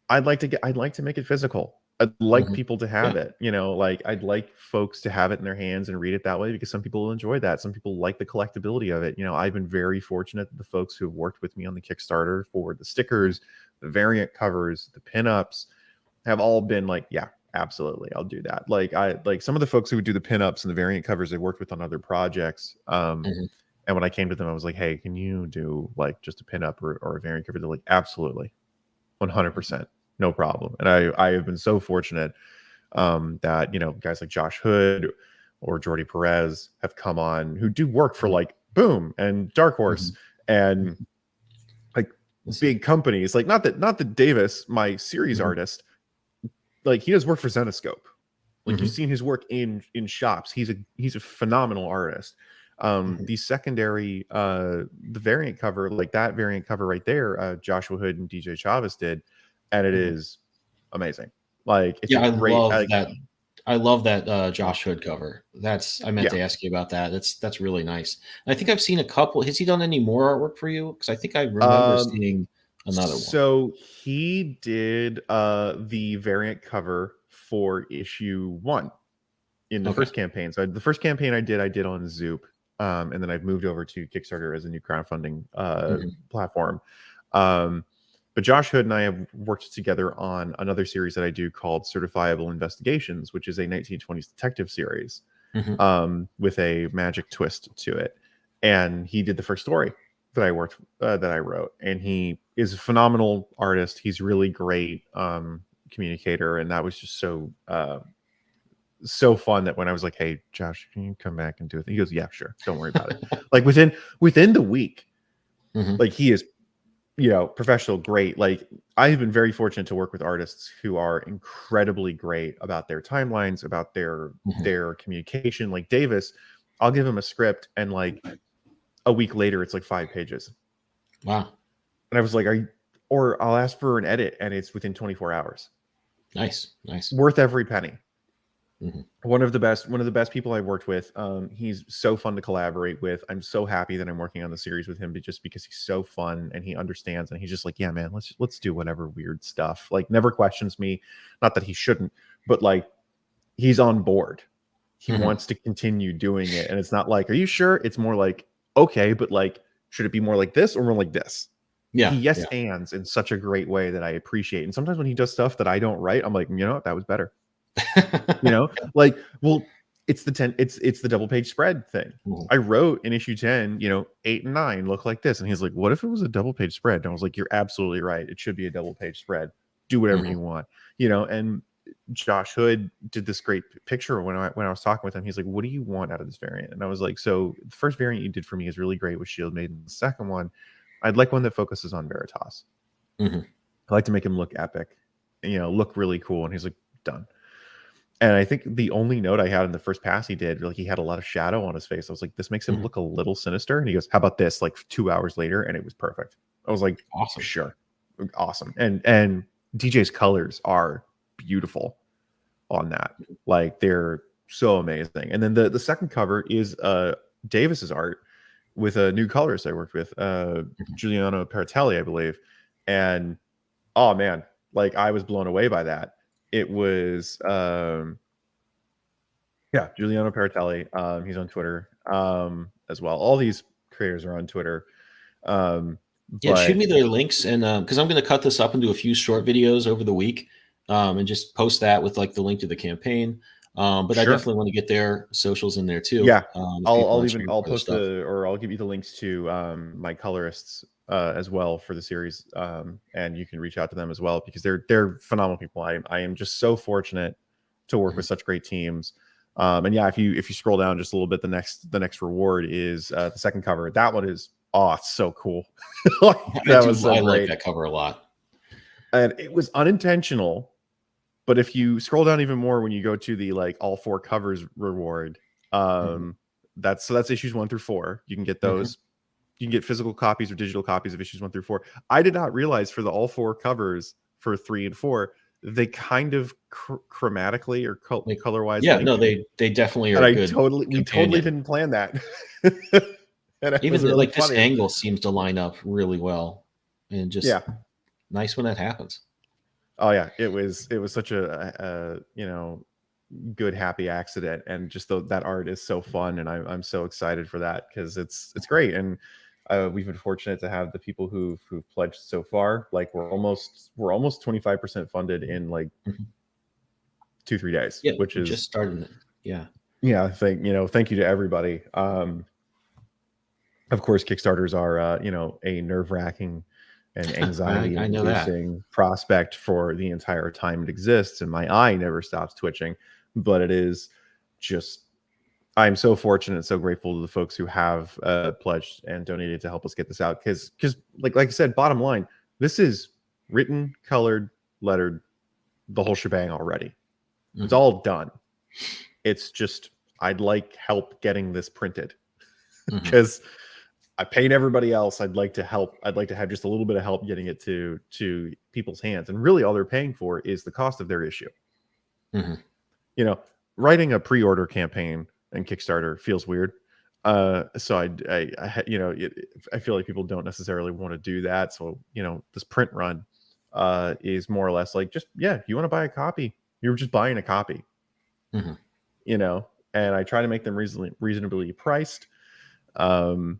I'd like to make it physical. I'd like Mhm. people to have Yeah. it, you know, like, I'd like folks to have it in their hands and read it that way, because some people will enjoy that. Some people like the collectability of it. You know, I've been very fortunate that the folks who have worked with me on the Kickstarter for the Mhm. stickers, the variant covers, the pinups, have all been like, yeah, absolutely, I'll do that. Like some of the folks who would do the pinups and the variant covers I worked with on other projects. Mhm. And when I came to them, I was like, hey, can you do like just a pinup or a variant cover? They're like, absolutely, Mhm. 100%, no problem. And I have been so fortunate that, you know, guys like Josh Hood or Jordy Perez have come on, who do work for Mhm. like Boom and Dark Horse Mhm. and Mhm. like Let's see. big companies. Like, not that Davis, my series Mhm. artist, like, he does work for Zenoscope. Like, you've Mhm. seen his work in shops. He's a phenomenal artist. Mhm. The secondary, the variant cover, like that variant cover right there, Joshua Hood and DJ Chavez did, and it Mhm. is amazing. Like, it's a Yeah, I great, love like, that. I love that Josh Hood cover. That's I meant yeah. to ask you about that. That's really nice. And I think I've seen a couple. Has he done any more artwork for you? Because I think I remember Um, seeing another one. so he did the variant cover for issue 1 in the Okay. first campaign. So the first campaign I did on Zoop, and then I've moved over to Kickstarter as a new crowdfunding Mhm. platform. Um, but Josh Hood and I have worked together on another series that I do called Certifiable Investigations, which is a 1920s detective series Mhm. with a magic twist to it. And he did the first story that I wrote, and he is a phenomenal artist. He's really great communicator, and that was just so so fun that when I was like, "Hey, Josh, can you come back and do it?" He goes, "Yeah, sure. Don't worry about it." Like within the week, Mhm. like he is, professional, great. Like I've been very fortunate to work with artists who are incredibly great about their timelines, about Mhm. their communication. Like Davis, I'll give him a script, and like a week later, it's like 5 pages, Wow. and I was like, "Are you?" Or I'll ask for an edit, and it's within 24 hours. Nice. Nice. Worth every penny. Mhm. One of the best people I've worked with. He's so fun to collaborate with. I'm so happy that I'm working on the series with him, just because he's so fun and he understands, and he's just like, yeah, man, let's do whatever weird stuff. Like never questions me. Not that he shouldn't, but like he's on board. He Mhm. wants to continue doing it, and it's not like, are you sure? It's more like, okay, but like, should it be more like this or more like this? He Yeah. yes Yeah. ands in such a great way that I appreciate. And sometimes when he does stuff that I don't write, I'm like, you know what, that was better. Like, well, it's the double page spread thing. Mhm. I wrote in issue 10, 8 and 9 look like this, and he's like, what if it was a double page spread? And I was like, you're absolutely right, it should be a double page spread. Do whatever Mhm. you want. And Josh Hood did this great picture when I was talking with him. He's like, what do you want out of this variant? And I was like, so the first variant you did for me is really great with Shield Maiden. The second one, I'd like one that focuses on Veritas. Mhm. I like to make him look epic, look really cool. And he's like, done. And I think the only note I had in the first pass he did, like he had a lot of shadow on his face. I was like, this makes him Mhm. look a little sinister. And he goes, how about this? Like 2 hours later, and it was perfect. I was like, Awesome. sure. Awesome. And DJ's colors are beautiful on that. Like they're so amazing. And then the second cover is Davis's art with a new colorist I worked with, Mhm. Giuliano Paratelli, I believe. And oh man, like I was blown away by that. It was yeah, Giuliano Paratelli. He's on Twitter as well. All these creators are on Twitter. Um, Yeah, shoot but me their links, and because I'm going to cut this up into a few short videos over the week, and just post that with like the link to the campaign. But I sure. definitely want to get their socials in there too, Yeah. if I'll people I'll want to even share I'll other post stuff. or I'll give you the links to my colorists as well for the series. And you can reach out to them as well because they're phenomenal people. I am just so fortunate to work with Mhm. such great teams. And yeah, if you scroll down just a little bit, the next reward is the second cover. That one is it's so cool. Like, I that was do. so I like great. that cover a lot. And it was unintentional, but if you scroll down even more when you go to the like all four covers reward, Mhm. that's issues 1 through 4. You can get Mhm. those. You can get physical copies or digital copies of issues 1 through 4. I did not realize for the all four covers for 3 and 4, they kind of chromatically or Like, color wise yeah, no, link, they definitely are and a good we totally companion. didn't plan that, and it was Even really like this funny. angle seems to line up really well, and Yeah. just nice when that happens. Oh yeah, it was such a good happy accident, and just that art is so fun, and I'm so excited for that because it's great. And we've been fortunate to have the people who've pledged so far. Like we're almost 25% funded in like Mhm. 2-3 days, Yeah, which we just is, started it. Yeah. yeah, thank you to everybody. Of course, Kickstarters are a nerve-wracking and anxiety I know that. inducing prospect for the entire time it exists, and my eye never stops twitching. But it is just, I'm so fortunate and so grateful to the folks who have pledged and donated to help us get this out. Because like I said, bottom line, this is written, colored, lettered, the whole shebang already. It's Mhm. all done. It's just I'd like help getting this printed Mhm. because I paid everybody else. I'd like to help. I'd like to have just a little bit of help getting it to people's hands. And really, all they're paying for is the cost of their issue. Mhm. You know, writing a pre-order campaign and Kickstarter feels weird. So I feel like people don't necessarily want to do that. So this print run is more or less like, just, yeah, you want to buy a copy, you're just buying a copy. Mhm. And I try to make them reasonably priced. Um,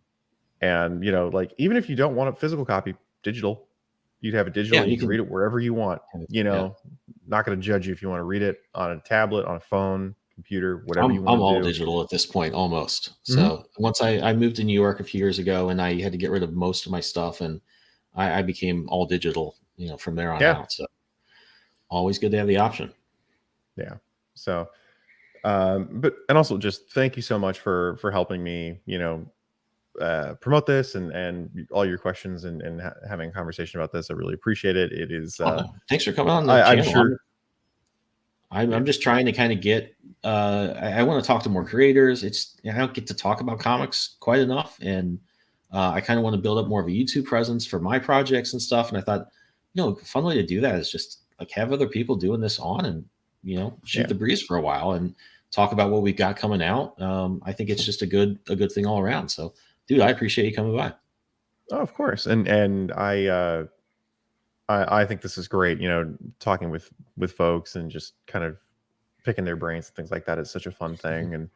And like, even if you don't want a physical copy, digital, you'd have it Yeah, digital. You you can can read it wherever you want. yeah. Not going to judge you if you want to read it on a tablet, on a phone, computer, whatever you I'm want to all do. digital at this point, almost. Hmm. So once I moved to New York a few years ago, and I had to get rid of most of my stuff, and I became all digital, from there on Yeah, out. So always good to have the option. yeah. So And also just thank you so much for helping me, promote this and all your questions and having a conversation about this. I really appreciate it. It is, Thanks for coming on the I'm channel. sure. I'm just trying to kind of get. I want to talk to more creators. I don't get to talk about comics quite enough, and I kind of want to build up more of a YouTube presence for my projects and stuff. And I thought, a fun way to do that is just like have other people doing this on, and shoot the breeze for a while and talk about what we've got coming out. I think it's just a good thing all around. So, dude, I appreciate you coming by. Oh, of course, and I think this is great. Talking with folks and just kind of picking their brains and things like that is such a fun thing. And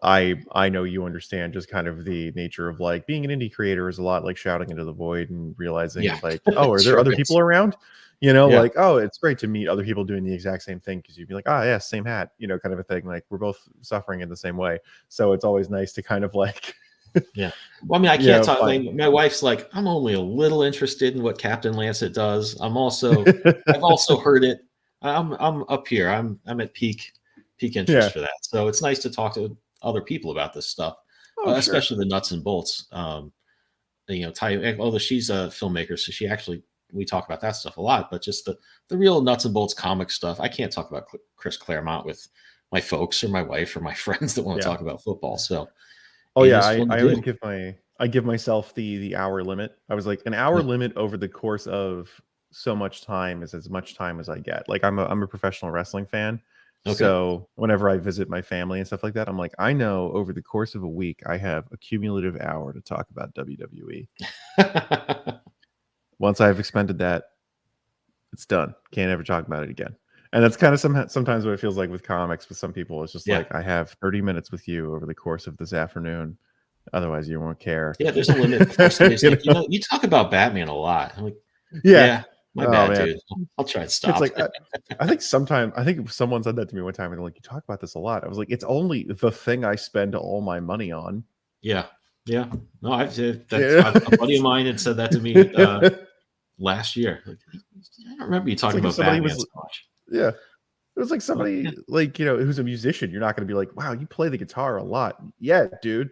I know you understand just kind of the nature of like being an indie creator is a lot like shouting into the void and realizing like, oh, are there other people around? Like, oh, it's great to meet other people doing the exact same thing, because you'd be like, oh yeah, same hat, kind of a thing. Like we're both suffering in the same way. So it's always nice to kind of like yeah. Well, I mean, I can't talk. My wife's like, I'm only a little interested in what Captain Lancet does. I've also heard it. I'm up here. I'm at peak interest for that. So it's nice to talk to other people about this stuff, especially the nuts and bolts. Although she's a filmmaker, so we talk about that stuff a lot. But just the real nuts and bolts comic stuff, I can't talk about Chris Claremont with my folks or my wife or my friends that want to talk about football. So. Oh yeah, I always give myself the hour limit. I was like, an hour limit over the course of so much time is as much time as I get. Like I'm a professional wrestling fan. Okay. So whenever I visit my family and stuff like that, I'm like, I know over the course of a week, I have a cumulative hour to talk about WWE. Once I've expended that, it's done. Can't ever talk about it again. And that's kind of sometimes what it feels like with comics. With some people, it's just like, I have 30 minutes with you over the course of this afternoon. Otherwise, you won't care. Yeah, there's a limit. Like, you talk about Batman a lot. I'm like, my bad, man. Dude. I'll try to stop. It's like, I think someone said that to me one time, and they're like, you talk about this a lot. I was like, it's only the thing I spend all my money on. Yeah. Yeah. No, a buddy of mine had said that to me last year. Like, I don't remember you talking about Batman so much. Yeah. It was like somebody who's a musician. You're not going to be like, wow, you play the guitar a lot. Yeah, dude.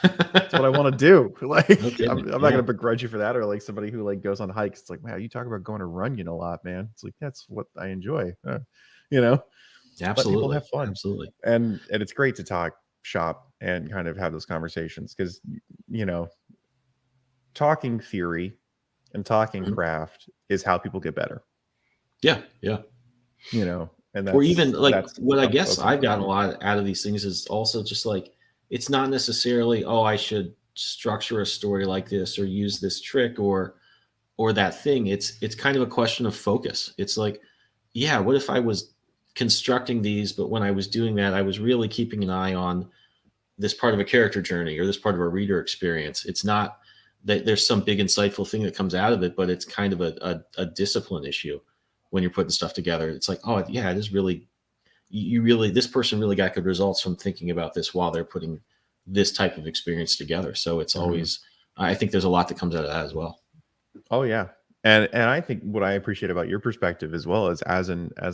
That's what I want to do. Like, I'm not going to begrudge you for that. Or like somebody who like goes on hikes. It's like, wow, you talk about going to Runyon a lot, man. It's like, that's what I enjoy. Absolutely. Let people have fun. Absolutely. And it's great to talk shop and kind of have those conversations, because, talking theory and talking craft is how people get better. Yeah. Yeah. And that's, or even like what I guess I've gotten a lot out of these things is also just like, it's not necessarily, oh, I should structure a story like this or use this trick or that thing. It's kind of a question of focus. It's like, yeah, what if I was constructing these, but when I was doing that, I was really keeping an eye on this part of a character journey or this part of a reader experience. It's not that there's some big insightful thing that comes out of it, but it's kind of a discipline issue when you're putting stuff together. It's like, oh yeah, it is really, this person really got good results from thinking about this while they're putting this type of experience together. So it's always, I think there's a lot that comes out of that as well. Oh yeah. And I think what I appreciate about your perspective as well as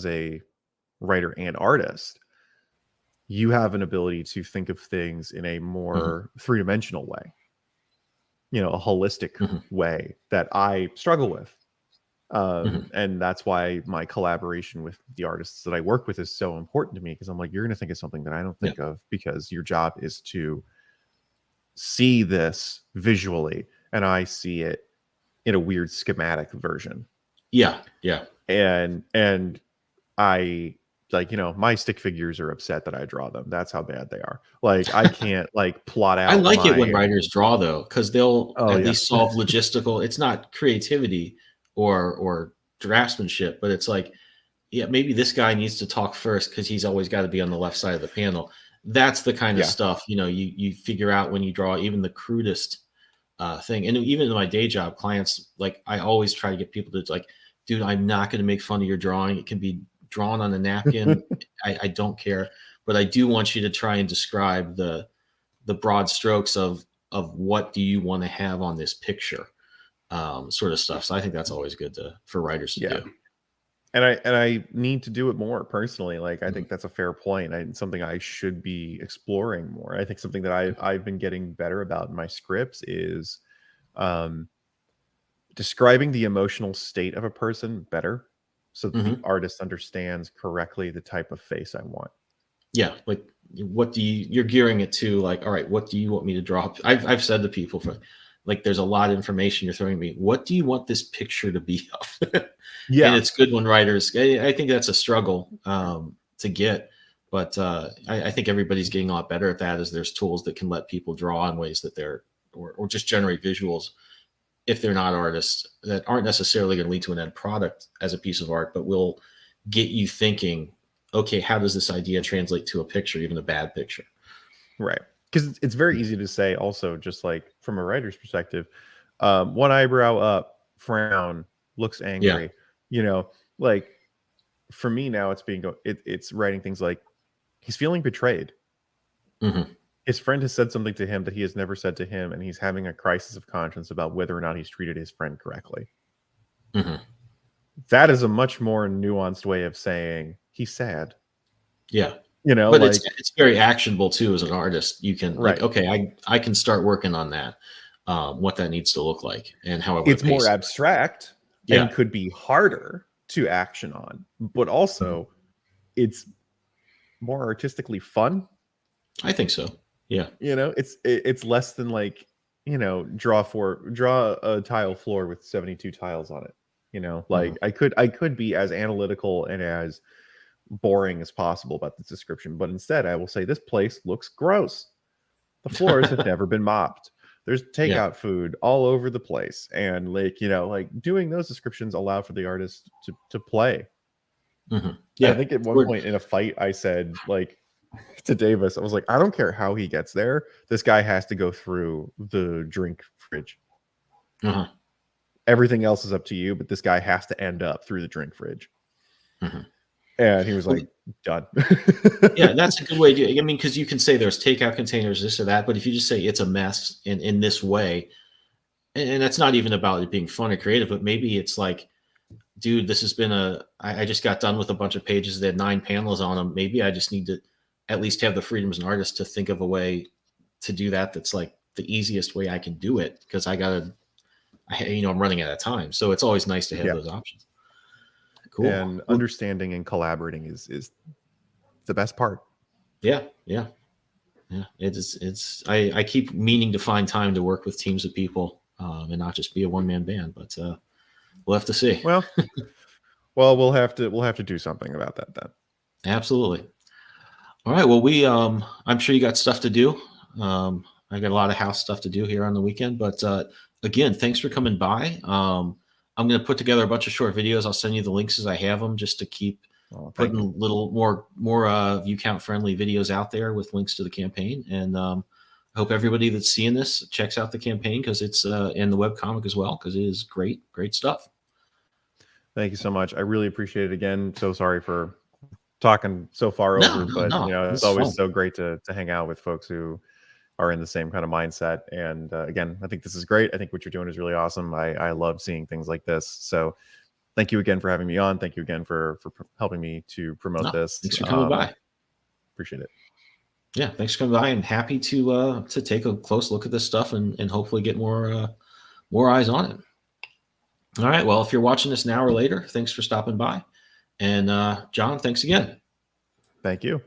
a writer and artist, you have an ability to think of things in a more three-dimensional way, a holistic way that I struggle with. And that's why my collaboration with the artists that I work with is so important to me, because I'm like, you're going to think of something that I don't think of, because your job is to see this visually and I see it in a weird schematic version. Yeah. Yeah. And I like, my stick figures are upset that I draw them. That's how bad they are. Like, I can't like plot out. I like it when writers draw though, because they'll at least solve logistical. It's not creativity or draftsmanship, but it's like, yeah, maybe this guy needs to talk first because he's always got to be on the left side of the panel. That's the kind of stuff, you figure out when you draw even the crudest thing. And even in my day job, clients, like, I always try to get people to like, dude, I'm not going to make fun of your drawing. It can be drawn on a napkin. I don't care, but I do want you to try and describe the broad strokes of what do you want to have on this picture. Sort of stuff. So I think that's always good for writers to do. And I need to do it more personally. Like, I Mhm. think that's a fair point. And something I should be exploring more. I think something that I've been getting better about in my scripts is um, describing the emotional state of a person better, so that the Mhm. artist understands correctly the type of face I want. Yeah, like what do you're gearing it to, like, all right, what do you want me to draw? I've said to people, for like, there's a lot of information you're throwing me. What do you want this picture to be of? And Yeah, it's good when writers, I think that's a struggle to get, but I think everybody's getting a lot better at that, as there's tools that can let people draw in ways that they're, or just generate visuals, if they're not artists, that aren't necessarily going to lead to an end product as a piece of art, but will get you thinking, okay, how does this idea translate to a picture, even a bad picture? right. Because it's very easy to say, also, just like from a writer's perspective, one eyebrow up, frown, looks Yeah. angry. You know, like, for me now, it's writing things like, he's feeling betrayed. Hmm. His friend has said something to him that he has never said to him, and he's having a crisis of conscience about whether or not he's treated his friend correctly. Hmm. That is a much more nuanced way of saying he's sad. Yeah. You know, But like, it's very actionable too as an artist. You can, like, right. okay, I can start working on that, what that needs to look like and how I want It's to more pace it. abstract and Yeah. could be harder to action on, but Mhm. also it's more artistically fun. I think so. Yeah. You know, it's less than, like, draw a tile floor with 72 tiles on it. You know, Hmm. like, I could be as analytical and as boring as possible about this description, but instead I will say this place looks gross. The floors have never been mopped. There's Yeah. takeout food all over the place, and, like, like, doing those descriptions allow for the artist to play. Hmm. And I Yeah. think at one We're, point in a fight, I said, like, to Davis, I was like, I don't care how he gets there. This guy has to go through the drink fridge. uh-huh. Everything else is up to you, but this guy has to end up through the drink fridge. Hmm. And he was Well, like, done. yeah, that's a good way to, I mean, because you can say there's takeout containers, this or that, but if you just say it's a mess in this way, and that's not even about it being fun or creative, but maybe it's like, dude, this has been I just got done with a bunch of pages that had 9 panels on them. Maybe I just need to at least have the freedom as an artist to think of a way to do that that's like the easiest way I can do it, because I'm running out of time. So it's always nice to have Yeah. those options. Cool. And Well, understanding and collaborating is the best part. yeah, yeah, yeah. I keep meaning to find time to work with teams of people, and not just be a one man band, but we'll have to see. Well, well, we'll have to do something about that then. Absolutely. All right. Well, I'm sure you got stuff to do. I got a lot of house stuff to do here on the weekend, but again, thanks for coming by. I'm going to put together a bunch of short videos. I'll send you the links as I have them, just to keep Oh, thank you. putting little more view count friendly videos out there with links to the campaign. And I hope everybody that's seeing this checks out the campaign, because it's in the web comic as well, because it is great, great stuff. Thank you so much. I really appreciate it again. So sorry for talking so far No, over, no, but no. it's This is always fun. so great to hang out with folks who are in the same kind of mindset. And again, I think this is great. I think what you're doing is really awesome. I love seeing things like this. So thank you again for having me on. Thank you again for helping me to promote No, this. thanks for coming by. Appreciate it. Yeah, thanks for coming by. I'm happy to take a close look at this stuff, and hopefully get more eyes on it. All right. Well, if you're watching this now or later, thanks for stopping by. And John, thanks again. Thank you.